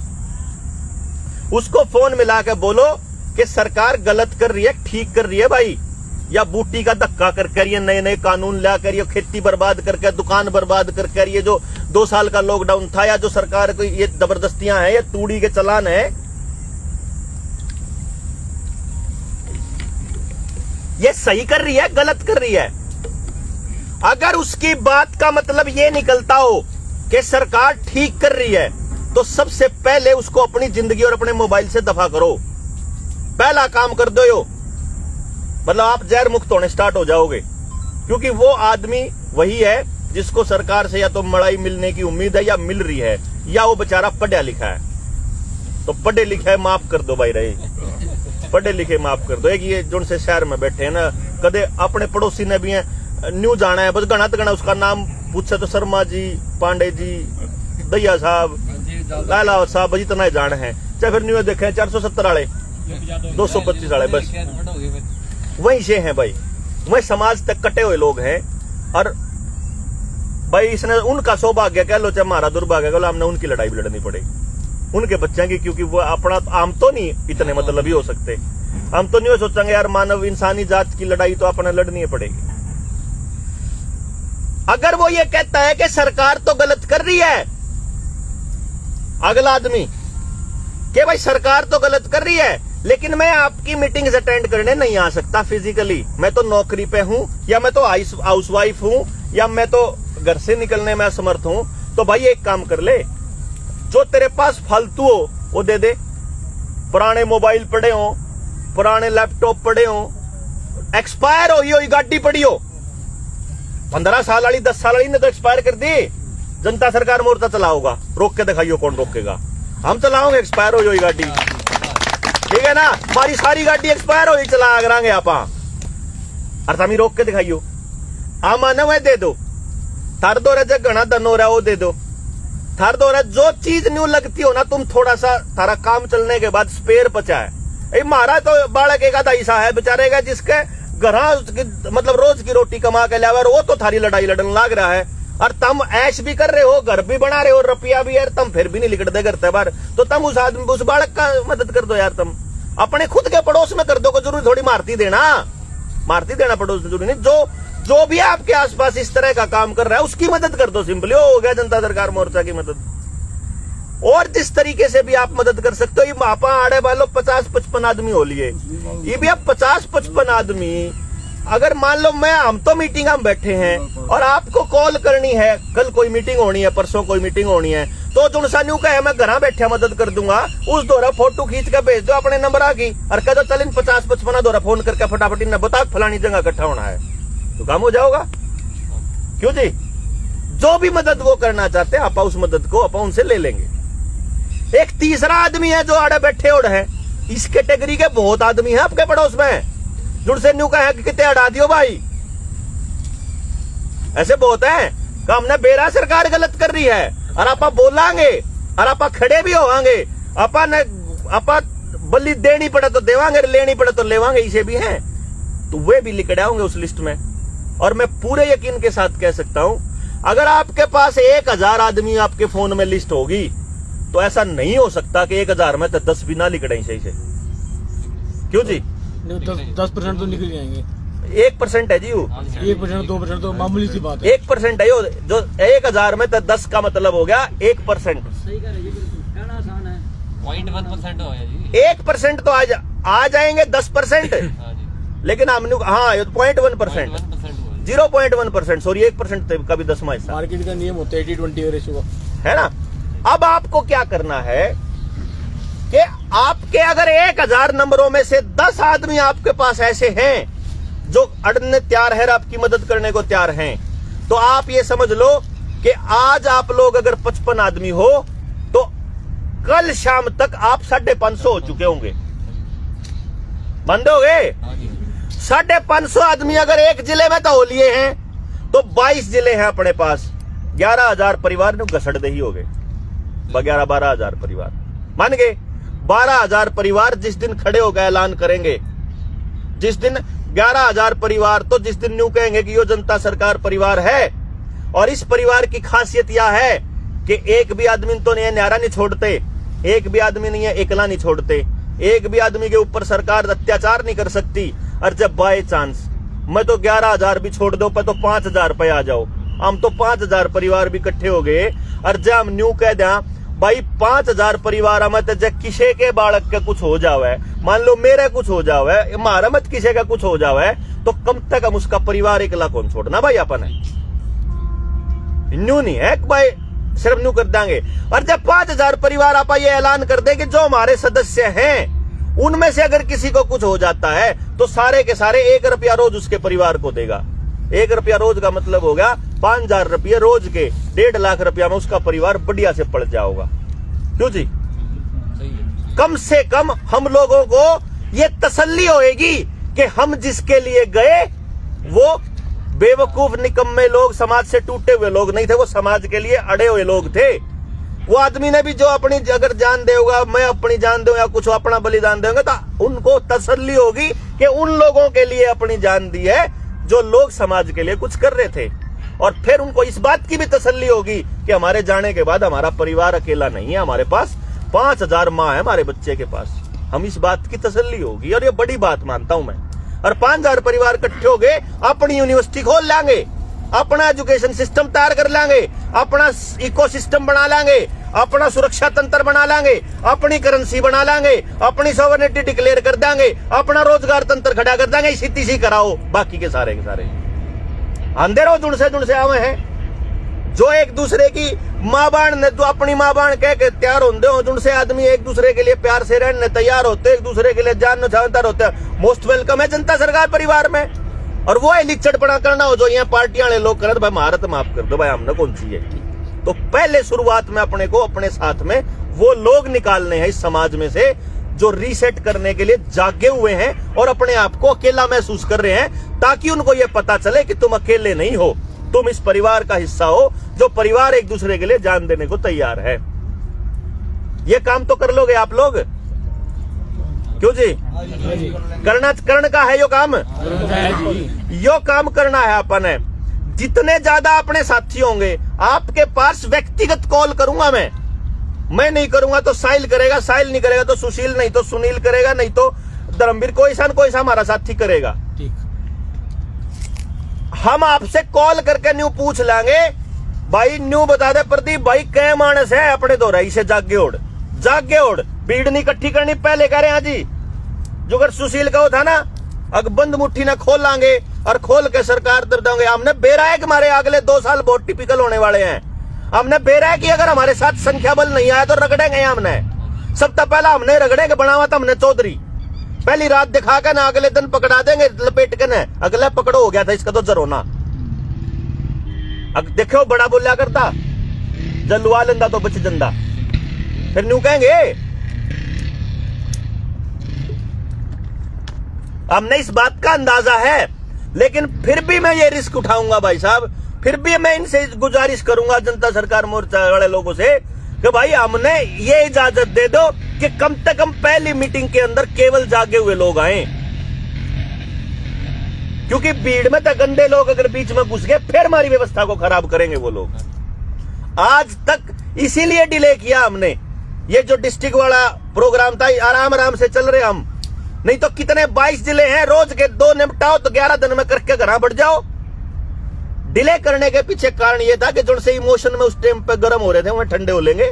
उसको फोन मिला के बोलो कि सरकार गलत कर रही है, ठीक कर रही है भाई, या बूटी का धक्का कर कर, ये नए नए कानून ला कर, ये खेती बर्बाद करके, दुकान बर्बाद कर कर, ये जो 2 साल का लॉकडाउन था, या जो सरकार को ये जबरदस्तियां हैं, ये तूड़ी के चलान है, ये सही कर रही है, गलत कर रही है। अगर उसकी बात का मतलब ये निकलता हो कि सरकार ठीक कर रही है, तो सबसे पहले उसको अपनी जिंदगी और अपने मोबाइल से दफा करो। पहला काम कर दो यो, मतलब आप जहर मुक्त होने स्टार्ट हो जाओगे, क्योंकि वो आदमी वही है जिसको सरकार से या तो मलाई मिलने की उम्मीद है या मिल रही है, या वो बेचारा पढ़ा लिखा है। तो पढ़े लिखे माफ कर दो भाई, रहे पढ़े लिखे माफ कर दो। एक ये जो से शहर में बैठे हैं ना, कदे अपने पड़ोसी ने भी न्यू जाना है, बस गणा तो गणा उसका नाम पूछे तो शर्मा जी, पांडे जी, दैया साहब, लाला साहब, इतना ही जान है। चाहे फिर न्यू देखे 470 वाले, 225 वाले, बस वही से हैं भाई, वही समाज तक कटे हुए लोग हैं। और भाई इसने उनका सौभाग्य कह लो चाहे हमारा दुर्भाग्य कह लो, हमने उनकी लड़ाई भी लड़नी पड़ेगी, उनके बच्चों की, क्योंकि वो अपना हम तो नहीं इतने मतलब ही हो सकते, हम तो नहीं हो सोचेंगे यार मानव इंसानी जात की लड़ाई तो अपने लड़नी पड़ेगी। अगर वो ये कहता है कि सरकार तो गलत कर रही है, अगला आदमी कि भाई सरकार तो गलत कर रही है, लेकिन मैं आपकी मीटिंग्स अटेंड करने नहीं आ सकता फिजिकली, मैं तो नौकरी पे हूं, या मैं तो हाउसवाइफ हूं, या मैं तो घर से निकलने में असमर्थ हूं, तो भाई एक काम कर ले, जो तेरे पास फालतू हो वो दे दे। पुराने मोबाइल पड़े हो, पुराने लैपटॉप पड़े हो, एक्सपायर हो गाड़ी पड़ी हो, 15 साल वाली 10 साल वाली ने तो एक्सपायर कर दी। जनता सरकार मोर्चा चलाओगा, रोक के दिखाइयो, कौन रोकेगा? हम चलाओगे, एक्सपायर हो गाड़ी, ठीक है ना? हमारी सारी गाड़ी एक्सपायर हो चला करांगे आप, और तमी रोक के दिखाइयो। मानव है दे दो, थार दो रहा घना धन हो रहा है वो दे दो, थार दो रहा जो चीज न्यू लगती हो ना, तुम थोड़ा सा थारा काम चलने के बाद स्पेयर बचा है, मारा तो बालक एक आधा ऐसा है बेचारे का जिसके घरा मतलब रोज की रोटी कमा के लावे, वो तो थारी लड़ाई लड़न लाग रहा है। और तुम ऐश भी कर रहे हो, घर भी बना रहे हो, रुपया भी है, तुम फिर भी नहीं लिकट दे करते बार, तो तुम उस आदमी उस बालक का मदद कर दो यार। तुम अपने खुद के पड़ोस में कर दो, को जरूरी थोड़ी मारती देना पड़ोस में, जरूरी नहीं। जो भी आपके आसपास इस तरह का काम कर रहा है उसकी मदद कर दो, सिंपली हो गया जनता सरकार मोर्चा की मदद। और जिस तरीके से भी आप मदद कर सकते हो, ये मापा आड़े वालों 50-55 आदमी हो लिए, ये भी अब 50-55 आदमी अगर मान लो हम तो मीटिंग में बैठे हैं और आपको कॉल करनी है, कल कोई मीटिंग होनी है, परसों कोई मीटिंग होनी है, तो जुन सा न्यू कहे मैं घर बैठा मदद कर दूंगा, उस दौरा फोटो खींच के भेज दो अपने नंबर आ गई और कह दो चल इन 50-55 दौरा फोन करके फटाफट इन बता फलानी जगह इकट्ठा होना है, तो काम हो जाओगा। क्यों जी, जो भी मदद वो करना चाहते हैं आप उस मदद को आप उनसे ले लेंगे। एक तीसरा आदमी है जो आड़े बैठे उड़ है, इस कैटेगरी के बहुत आदमी है आपके पड़ोस में, जुड़से न्यू कहे कि कितने अड़ा दियो भाई, ऐसे बहुत है कि हमने बेरा सरकार गलत कर रही है और आप बोलांगे और आप खड़े भी होवांगे, आप बलि देनी पड़े तो देवांगे, लेनी पड़े तो लेवांगे, इसे भी हैं, तो वे भी लिख होंगे उस लिस्ट में। और मैं पूरे यकीन के साथ कह सकता हूं, अगर आपके पास 1000 आदमी आपके फोन में लिस्ट होगी तो ऐसा नहीं हो सकता कि 1000 में तो 10 भी ना लिखड़े सही से। क्यों जी, 10% तो निकल जाएंगे। 1% है जी, 1% 2% तो मामूली सी बात है। 1% है जो 1000 में तो 10 का मतलब हो गया 1%। सही कह रहे हैं, कहना आसान है। 0.1% हो जी, 1% तो आ जाएंगे 10%, लेकिन हमने 0.1%, 0.1%, सॉरी 1% का भी 10वां हिस्सा। मार्केट का नियम होता है 80-20 रेशियो है ना। अब आपको क्या करना है कि आपके अगर 1000 नंबरों में से 10 आदमी आपके पास ऐसे हैं जो अड़ने तैयार है, आपकी मदद करने को तैयार हैं, तो आप ये समझ लो कि आज आप लोग अगर 55 आदमी हो तो कल शाम तक आप 550 हो चुके होंगे, बंद हो गए। 550 आदमी अगर एक जिले में तो हो लिए हैं तो 22 जिले हैं अपने पास, 11,000 परिवार ने घसड़ दे ही हो गए, 11-12,000 परिवार मान गए। 12,000 परिवार जिस दिन खड़े होकर ऐलान करेंगे, जिस दिन 11,000 परिवार तो जिस दिन न्यू कहेंगे कि यो जनता सरकार परिवार है, और इस परिवार की खासियत यह है कि एक भी आदमी तो नहीं न्यारा नहीं छोड़ते, एक भी आदमी नहीं है एकला नहीं छोड़ते, एक भी आदमी के ऊपर सरकार अत्याचार नहीं कर सकती। और जब बाय चांस मैं तो 11,000 भी छोड़ दो पर तो 5,000 पे आ जाओ, हम तो 5,000 परिवार भी इकट्ठे हो गए और जब हम न्यू कह दें भाई 5,000 परिवार में तो जब किसी के बालक का कुछ हो जावे, मान लो मेरे कुछ हो जावे, हमारा मत किसी का कुछ हो जावे, तो कम से कम उसका परिवार एकला कौन छोड़ना भाई अपन है, न्यू नहीं है भाई सिर्फ न्यू कर देंगे। और जब 5,000 परिवार आप ये ऐलान कर दे कि जो हमारे सदस्य हैं उनमें से अगर किसी को कुछ हो जाता है तो सारे के सारे 1 रुपया रोज उसके परिवार को देगा। 1 रुपया रोज का मतलब हो गया 5,000 रुपये रोज के, 1.5 लाख रुपया में उसका परिवार बढ़िया से पड़ जाओगा। क्यों जी, कम से कम हम लोगों को ये तसल्ली होएगी कि हम जिसके लिए गए वो बेवकूफ निकम्मे लोग, समाज से टूटे हुए लोग नहीं थे, वो समाज के लिए अड़े हुए लोग थे। वो आदमी ने भी जो अपनी अगर जान देगा, मैं अपनी जान दूं या कुछ अपना बलिदान देंगे, तो उनको तसल्ली होगी कि उन लोगों के लिए अपनी जान दी है जो लोग समाज के लिए कुछ कर रहे थे। और फिर उनको इस बात की भी तसल्ली होगी कि हमारे जाने के बाद हमारा परिवार अकेला नहीं है, हमारे पास 5,000 माँ है हमारे बच्चे के पास, हम इस बात की तसल्ली होगी। और ये बड़ी बात मानता हूं मैं। और 5,000 परिवार इकट्ठे हो गए, अपनी यूनिवर्सिटी खोल लेंगे, अपना एजुकेशन सिस्टम तैयार कर लेंगे, अपना इकोसिस्टम बना लेंगे, अपना सुरक्षा तंत्र बना लेंगे, अपनी करेंसी बना लेंगे, अपनी सॉवरेनिटी डिक्लेयर कर देंगे, अपना रोजगार तंत्र खड़ा कर देंगे, इसी तीसी कराओ बाकी के सारे अंधेरों जुड़ से आवे हैं जो एक दूसरे की माँ बाण ने तो अपनी माँ बाण कह के तैयार होते हो, जुड़ से आदमी एक दूसरे के लिए प्यार से रहने तैयार होते, एक दूसरे के लिए जानना चाहता होते हैं। मोस्ट वेलकम है जनता सरकार परिवार में। और वो है लिचड़पना करना हो जो यहाँ पार्टियां वाले लोग करते, भाई महारत माफ कर दो भाई, हमने कौन सी है। तो पहले शुरुआत में अपने को अपने साथ में वो लोग निकालने हैं इस समाज में से जो रीसेट करने के लिए जागे हुए हैं और अपने आप को अकेला महसूस कर रहे हैं, ताकि उनको यह पता चले कि तुम अकेले नहीं हो, तुम इस परिवार का हिस्सा हो, जो परिवार एक दूसरे के लिए जान देने को तैयार है। ये काम तो कर लोगे आप लोग, क्यों जी? कर्ण का है यो काम, यो काम करना है अपन है। जितने ज्यादा अपने साथी होंगे, आपके पास व्यक्तिगत कॉल करूंगा मैं नहीं करूंगा तो साहिल करेगा, साहिल नहीं करेगा तो सुशील, नहीं तो सुनील करेगा, नहीं तो धर्मवीर, कोई सा हमारा साथी करेगा। ठीक। हम आपसे कॉल करके न्यू पूछ लांगे, भाई न्यू बता दे प्रदीप भाई कै मानस है अपने दो रही से जागे ओढ़ भीड़ नहीं इकट्ठी करनी पहले कह रहे हैं जी। जो अगर सुशील का वो था ना, अगर बंद मुट्ठी ना खोल लांगे और खोल के सरकार दर देंगे। हमने बेरा है कि हमारे अगले 2 साल बहुत टिपिकल होने वाले हैं। हमने बेरा है कि अगर हमारे साथ संख्या बल नहीं आया तो रगड़ेंगे। हमने सबसे पहला हमने रगड़ेंगे, बनावा था हमने चौधरी। पहली रात दिखा के ना अगले दिन पकड़ा देंगे लपेट के ना, अगला पकड़ो हो गया था इसका तो जरोना। अब देखो बड़ा बोलिया करता, जलवा लेंदा तो बच जंदा, फिर न्यू कहेंगे। हमने इस बात का अंदाजा है, लेकिन फिर भी मैं ये रिस्क उठाऊंगा भाई साहब। फिर भी मैं इनसे गुजारिश करूंगा जनता सरकार मोर्चा वाले लोगों से कि भाई हमने ये इजाजत दे दो कि कम से कम पहली मीटिंग के अंदर केवल जागे हुए लोग आए, क्योंकि भीड़ में तो गंदे लोग अगर बीच में घुस गए फिर हमारी व्यवस्था को खराब करेंगे वो लोग। आज तक इसीलिए डिले किया हमने। ये जो डिस्ट्रिक्ट वाला प्रोग्राम था आराम से चल रहे हम, नहीं तो कितने 22 जिले हैं, रोज के 2 निपटाओ तो 11 दिन में करके घर बढ़ जाओ। डिले करने के पीछे कारण यह था कि जो से इमोशन में उस टाइम पे गर्म हो रहे थे वो ठंडे हो लेंगे।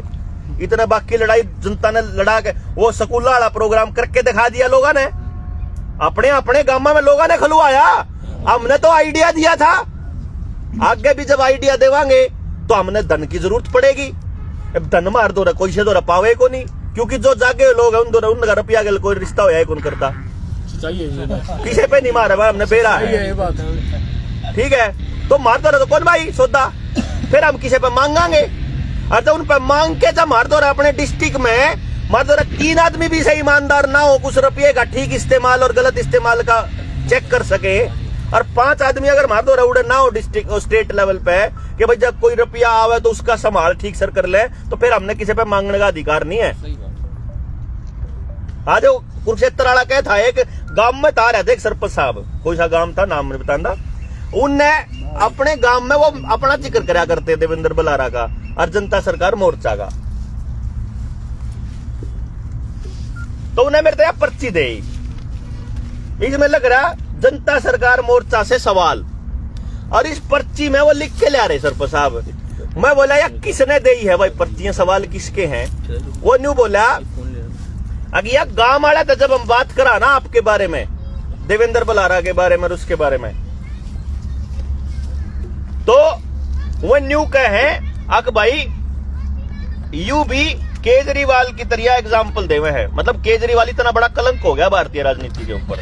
इतना बाकी लड़ाई जनता ने लड़ा के वो स्कूल वाला प्रोग्राम करके दिखा दिया लोगों ने, अपने गांव में लोगों ने खलवाया। हमने तो आइडिया दिया था, आगे भी जब आइडिया देवांगे तो हमने धन की जरूरत पड़ेगी। अब धन मार दो कोई से दो पावे को नहीं, क्योंकि जो जागे लोग हैं उनका रुपया के कोई रिश्ता हो कौन करता, किसी पे नहीं मारा हमने बेरा है। ठीक है, तो मार दो कौन भाई सौदा, फिर हम किसी पे मांगांगे। और तो उन पे मांग के जब मार दो अपने डिस्ट्रिक्ट में मार दो 3 आदमी भी सही ईमानदार ना हो, कुछ रुपये का ठीक इस्तेमाल और गलत इस्तेमाल का चेक कर सके, और 5 आदमी अगर मार दो उड़े ना हो डिस्ट्रिक्ट और स्टेट लेवल पे कि भाई जब कोई रुपया आवे तो उसका संभाल ठीक सर कर ले, तो फिर हमने किसी पे मांगने का अधिकार नहीं है। आज कुरुक्षेत्र वाला क्या था, एक गांव में था रहते एक सरपंच साहब, कोई सा गांव था नाम नहीं बताना, उनने अपने गांव में वो अपना जिक्र करा करते देवेंद्र बलारा का और जनता सरकार मोर्चा का। तो उन्हें मेरे तरह पर्ची दे, इसमें लग रहा जनता सरकार मोर्चा से सवाल, और इस पर्ची में वो लिख के ले आ रहे सरपंच साहब। मैं बोला यार किसने दी है भाई पर्चियां, सवाल किसके हैं? वो न्यू बोला अगर यार गांव वाला था जब हम बात करा ना आपके बारे में, देवेंद्र बलारा के बारे में, उसके बारे में, तो वो न्यू कहे अक भाई यू भी केजरीवाल की तरह एग्जाम्पल देवे है। मतलब केजरीवाल इतना बड़ा कलंक हो गया भारतीय राजनीति के ऊपर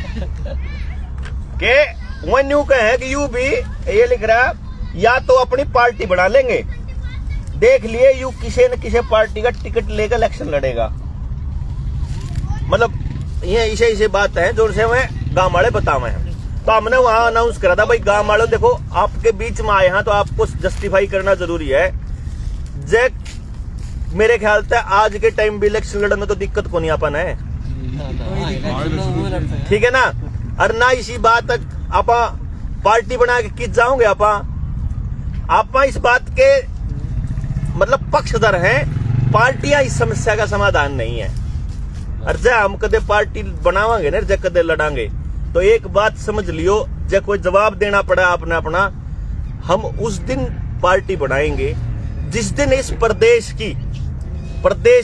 के वो न्यू कहे कि यू भी ये लिख रहा या तो अपनी पार्टी बना लेंगे, देख लिए यू किसी न किसी पार्टी का टिकट लेकर इलेक्शन लड़ेगा। मतलब ये इसे बात है जो से मैं गांव वाले बतावे हैं। तो हमने वहां अनाउंस करा था भाई गांव वालों देखो आपके बीच में आए हैं तो आपको जस्टिफाई करना जरूरी है। जैक मेरे ख्याल से आज के टाइम भी इलेक्शन लड़ने में तो दिक्कत को नहीं अपन है, ठीक है ना। और ना इसी बात तक आप पार्टी बना के किस जाओगे, आप इस बात के मतलब पक्षधर हैं। पार्टियां इस समस्या का समाधान नहीं है। और जब हम कदे पार्टी बनावांगे ना, जब कदे लड़ांगे तो एक बात समझ लियो, जब कोई जवाब देना पड़ा आपने अपना, हम उस दिन पार्टी बनाएंगे जिस दिन इस प्रदेश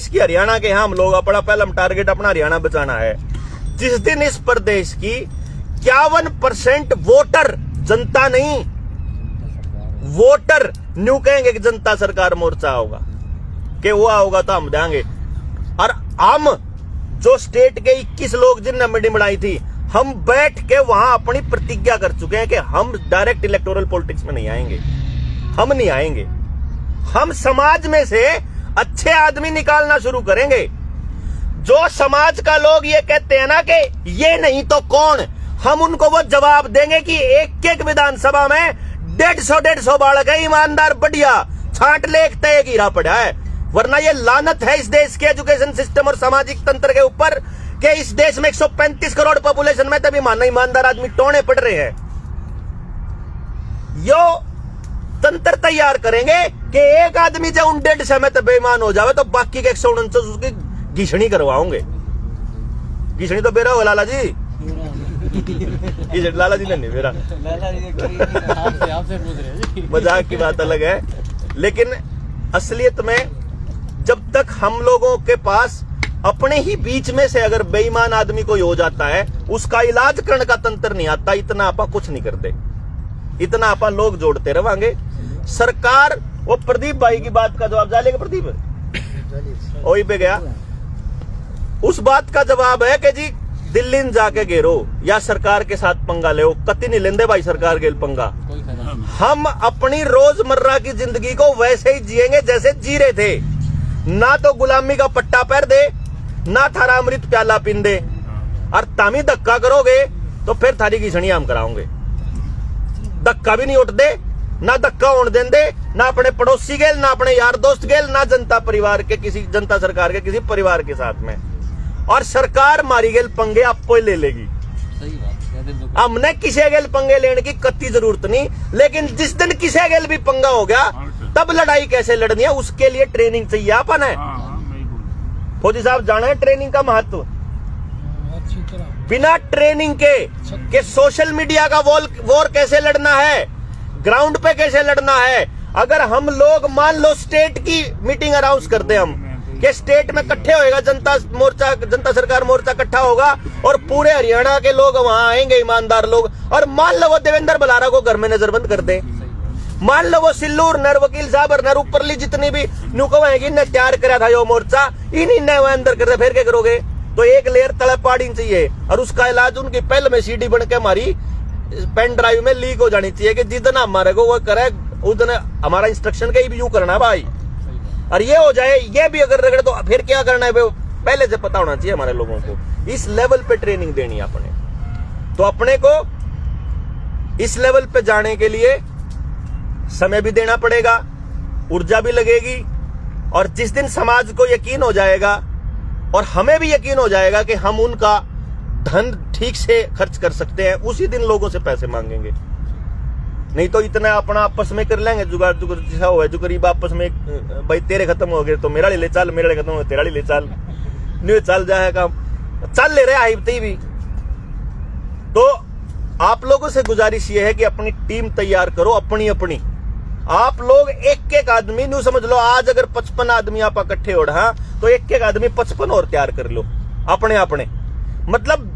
की हरियाणा के हम लोग अपना पहला टारगेट अपना हरियाणा बचाना है। जिस दिन इस प्रदेश की 51% वोटर, जनता नहीं वोटर न्यू कहेंगे कि जनता सरकार मोर्चा होगा कि वो होगा तो हम देंगे। और हम जो स्टेट के 21 लोग जिनने मीटिंग बनाई थी, हम बैठ के वहां अपनी प्रतिज्ञा कर चुके हैं कि हम डायरेक्ट इलेक्टोरल पॉलिटिक्स में नहीं आएंगे, हम नहीं आएंगे। हम समाज में से अच्छे आदमी निकालना शुरू करेंगे। जो समाज का लोग ये कहते हैं ना कि ये नहीं तो कौन, हम उनको वो जवाब देंगे कि एक विधानसभा में 150 बालक है ईमानदार बढ़िया छांट लेखते एक हीरा पड़ा है। वरना ये लानत है इस देश के एजुकेशन सिस्टम और सामाजिक तंत्र के ऊपर कि इस देश में 135 करोड़ पॉपुलेशन में तभी मानना ईमानदार आदमी टोने पड़ रहे हैं। यो तंत्र तैयार करेंगे कि एक आदमी जब 150 समय तक बेईमान हो जावे तो बाकी के 149 उसकी घिसणी करवाओगे। घिसणी तो बेरा हो लाला जी, लाला जी ने नहीं बेरा, आपसे पूछ रहे हैं जी। मजाक की बात अलग है, लेकिन असलियत में जब तक हम लोगों के पास अपने ही बीच में से अगर बेईमान आदमी कोई हो जाता है, उसका इलाज करने का तंत्र नहीं आता, इतना आपा कुछ नहीं करते, इतना आपा लोग जोड़ते रहेंगे। सरकार, वो प्रदीप भाई की बात का जवाब जालेगा, प्रदीप वही पे गया, उस बात का जवाब है कि जी दिल्ली में जाके घेरो या सरकार के साथ पंगा ले, कति नहीं लेंदे भाई सरकार के पंगा। कोई फायदा नहीं। हम अपनी रोजमर्रा की जिंदगी को वैसे ही जिएंगे जैसे जी रहे थे, ना तो गुलामी का पट्टा पैर दे, ना थारा अमृत प्याला पीन दे, और तामी धक्का करोगे तो फिर थारी घिसणी हम कराओगे। धक्का भी नहीं उठ दे, ना धक्का होने देंदे, ना अपने पड़ोसी गेल, ना अपने यार दोस्त गेल, ना जनता परिवार के किसी, जनता सरकार के किसी परिवार के साथ में। और सरकार मारी गेल पंगे आपको ले लेगी। सही बात है। हमने किसी गेल पंगे लेने की कत्ती जरूरत नहीं, लेकिन जिस दिन किसी गेल भी पंगा हो गया तब लड़ाई कैसे लड़नी है उसके लिए ट्रेनिंग चाहिए अपन है। फौजी साहब जाना है ट्रेनिंग का महत्व। बिना ट्रेनिंग के सोशल मीडिया का वॉर कैसे लड़ना है, ग्राउंड पे कैसे लड़ना है। अगर हम लोग मान लो स्टेट की मीटिंग अनाउंस करते हम कि स्टेट में इकट्ठे होएगा जनता मोर्चा, जनता सरकार मोर्चा इकट्ठा होगा और पूरे हरियाणा के लोग वहां आएंगे, ईमानदार लोग, और मान लो वो देवेंद्र बलारा को घर में नजरबंद कर दे, मान लो वो सिल्लूर नर वकील साहब और नर ऊपरली जितनी भी नुको है ने तैयार करा था यो मोर्चा, इन अंदर कर दे, फिर क्या करोगे। तो एक लेयर तले पाड़ी चाहिए और उसका इलाज उनकी पहले में सीडी बन के हमारी पेन ड्राइव में लीक हो जानी चाहिए कि जितना हमारे को वो करे उतना हमारा इंस्ट्रक्शन का ही यूं करना भाई। और ये हो जाए, ये भी अगर रगड़े तो फिर क्या करना है पहले से पता होना चाहिए हमारे लोगों को। इस लेवल पे ट्रेनिंग देनी है अपने, तो अपने को इस लेवल पे जाने के लिए समय भी देना पड़ेगा, ऊर्जा भी लगेगी, और जिस दिन समाज को यकीन हो जाएगा और हमें भी यकीन हो जाएगा कि हम उनका धन ठीक से खर्च कर सकते हैं, उसी दिन लोगों से पैसे मांगेंगे। नहीं तो इतना अपना आपस में कर लेंगे जुगाड़, जैसा हो जो गरीब आपस में भाई तेरे खत्म हो गए तो मेरा ले चल, मेरा खत्म हो तेरा ले चल, नहीं चल जाए काम चल ले रहे आहिबती भी। तो आप लोगों से गुजारिश ये है कि अपनी टीम तैयार करो, अपनी अपनी। आप लोग एक एक आदमी न्यू समझ लो, आज अगर 55 आदमी आप इकट्ठे हो रहा तो एक एक आदमी 55 और तैयार कर लो अपने अपने। मतलब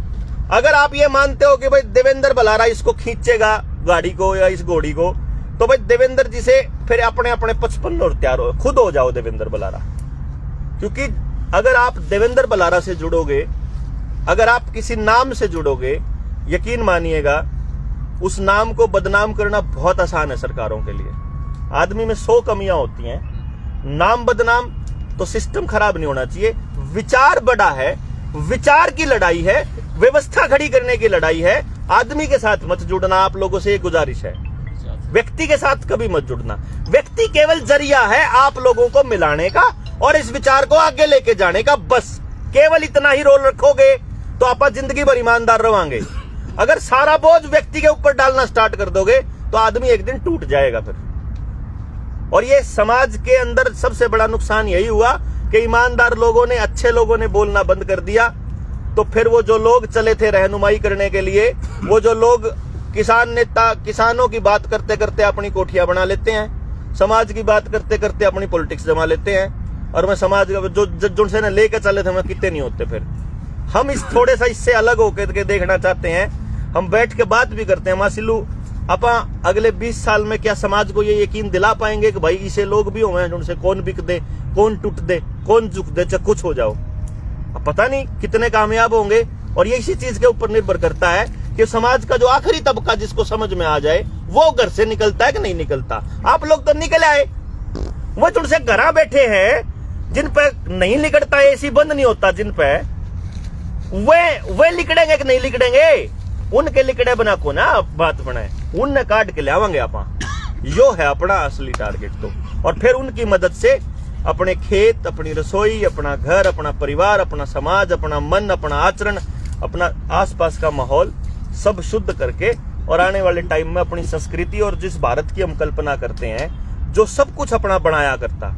अगर आप ये मानते हो कि भाई देवेंद्र बलारा इसको खींचेगा गाड़ी को या इस घोड़ी को, तो भाई देवेंद्र जी से फिर अपने अपने 55 और तैयार हो, खुद हो जाओ देवेंद्र बलारा। क्योंकि अगर आप देवेंद्र बलारा से जुड़ोगे, अगर आप किसी नाम से जुड़ोगे, यकीन मानिएगा उस नाम को बदनाम करना बहुत आसान है सरकारों के लिए। आदमी में 100 कमियां होती हैं, नाम बदनाम तो सिस्टम खराब नहीं होना चाहिए। विचार बड़ा है, विचार की लड़ाई है, व्यवस्था खड़ी करने की लड़ाई है। आदमी के साथ मत जुड़ना, आप लोगों से एक गुजारिश है, व्यक्ति के साथ कभी मत जुड़ना। व्यक्ति केवल जरिया है आप लोगों को मिलाने का और इस विचार को आगे लेके जाने का, बस केवल इतना ही रोल रखोगे तो आप जिंदगी भर ईमानदार रहोगे। अगर सारा बोझ व्यक्ति के ऊपर डालना स्टार्ट कर दोगे तो आदमी एक दिन टूट जाएगा फिर। और ये समाज के अंदर सबसे बड़ा नुकसान यही हुआ कि ईमानदार लोगों ने, अच्छे लोगों ने बोलना बंद कर दिया। तो फिर वो जो लोग चले थे रहनुमाई करने के लिए, वो जो लोग किसान नेता, किसानों की बात करते करते अपनी कोठियां बना लेते हैं, समाज की बात करते करते अपनी पॉलिटिक्स जमा लेते हैं। और मैं समाज जो जिनसे ने लेकर चले थे मैं कितने नहीं होते। फिर हम इस थोड़े सा इससे अलग होकर के देखना चाहते हैं। हम बैठ के बात भी करते हैं मासिलू अपा अगले 20 साल में क्या समाज को ये यकीन दिला पाएंगे कि भाई इसे लोग भी हुए हैं उनसे कौन बिक दे, कौन टूट दे, कौन झुक दे, चाहे कुछ हो जाओ। अब पता नहीं कितने कामयाब होंगे। और ये इसी चीज के ऊपर निर्भर करता है कि समाज का जो आखिरी तबका जिसको समझ में आ जाए वो घर से निकलता है कि नहीं निकलता। आप लोग तो निकल आए, वो तुमसे घर बैठे हैं जिन पे नहीं लिकड़ता, एसी बंद नहीं होता, जिन पे वे लिकड़ेंगे कि नहीं लिकड़ेंगे, उनके लिकड़े बना को ना बात बनाए, उनने काट के लावांगे आप। यो है अपना असली टारगेट। तो और फिर उनकी मदद से अपने खेत, अपनी रसोई, अपना घर, अपना परिवार, अपना समाज, अपना मन, अपना आचरण, अपना आसपास का माहौल सब शुद्ध करके और आने वाले टाइम में अपनी संस्कृति और जिस भारत की हम कल्पना करते हैं जो सब कुछ अपना बनाया करता।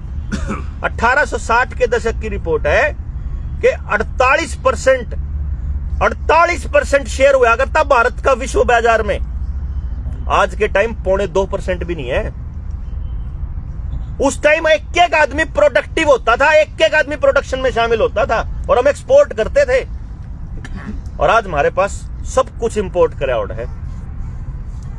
1860 के दशक की रिपोर्ट है कि 48% शेयर हुआ करता भारत का विश्व बाजार में। आज के टाइम 0.2% भी नहीं है। उस टाइम एक आदमी प्रोडक्टिव होता था, एक आदमी प्रोडक्शन में शामिल होता था और हम एक्सपोर्ट करते थे। और आज हमारे पास सब कुछ इंपोर्ट कराउड है।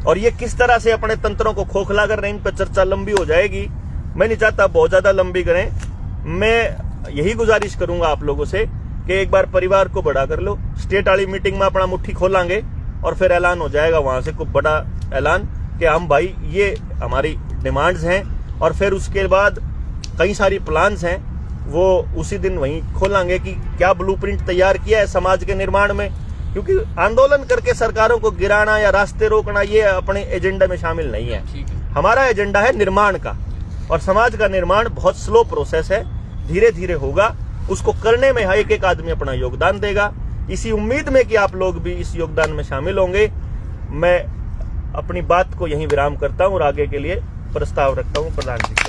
और ये किस तरह से अपने तंत्रों को खोखला कर रहे हैं, इन पर चर्चा लंबी हो जाएगी। मैं नहीं चाहता बहुत ज्यादा लंबी करें। मैं यही गुजारिश करूंगा आप लोगों से कि एक बार परिवार को बड़ा कर लो। स्टेट वाली मीटिंग में अपना मुट्ठी खोलांगे और फिर ऐलान हो जाएगा वहां से कुछ बड़ा ऐलान कि हम भाई ये हमारी डिमांड्स हैं। और फिर उसके बाद कई सारी प्लान्स हैं, वो उसी दिन वहीं खोलांगे कि क्या ब्लूप्रिंट तैयार किया है समाज के निर्माण में। क्योंकि आंदोलन करके सरकारों को गिराना या रास्ते रोकना ये अपने एजेंडा में शामिल नहीं है। हमारा एजेंडा है निर्माण का, और समाज का निर्माण बहुत स्लो प्रोसेस है, धीरे धीरे होगा। उसको करने में एक आदमी अपना योगदान देगा। इसी उम्मीद में कि आप लोग भी इस योगदान में शामिल होंगे, मैं अपनी बात को यहीं विराम करता हूं और आगे के लिए प्रस्ताव रखता हूं प्रधान जी।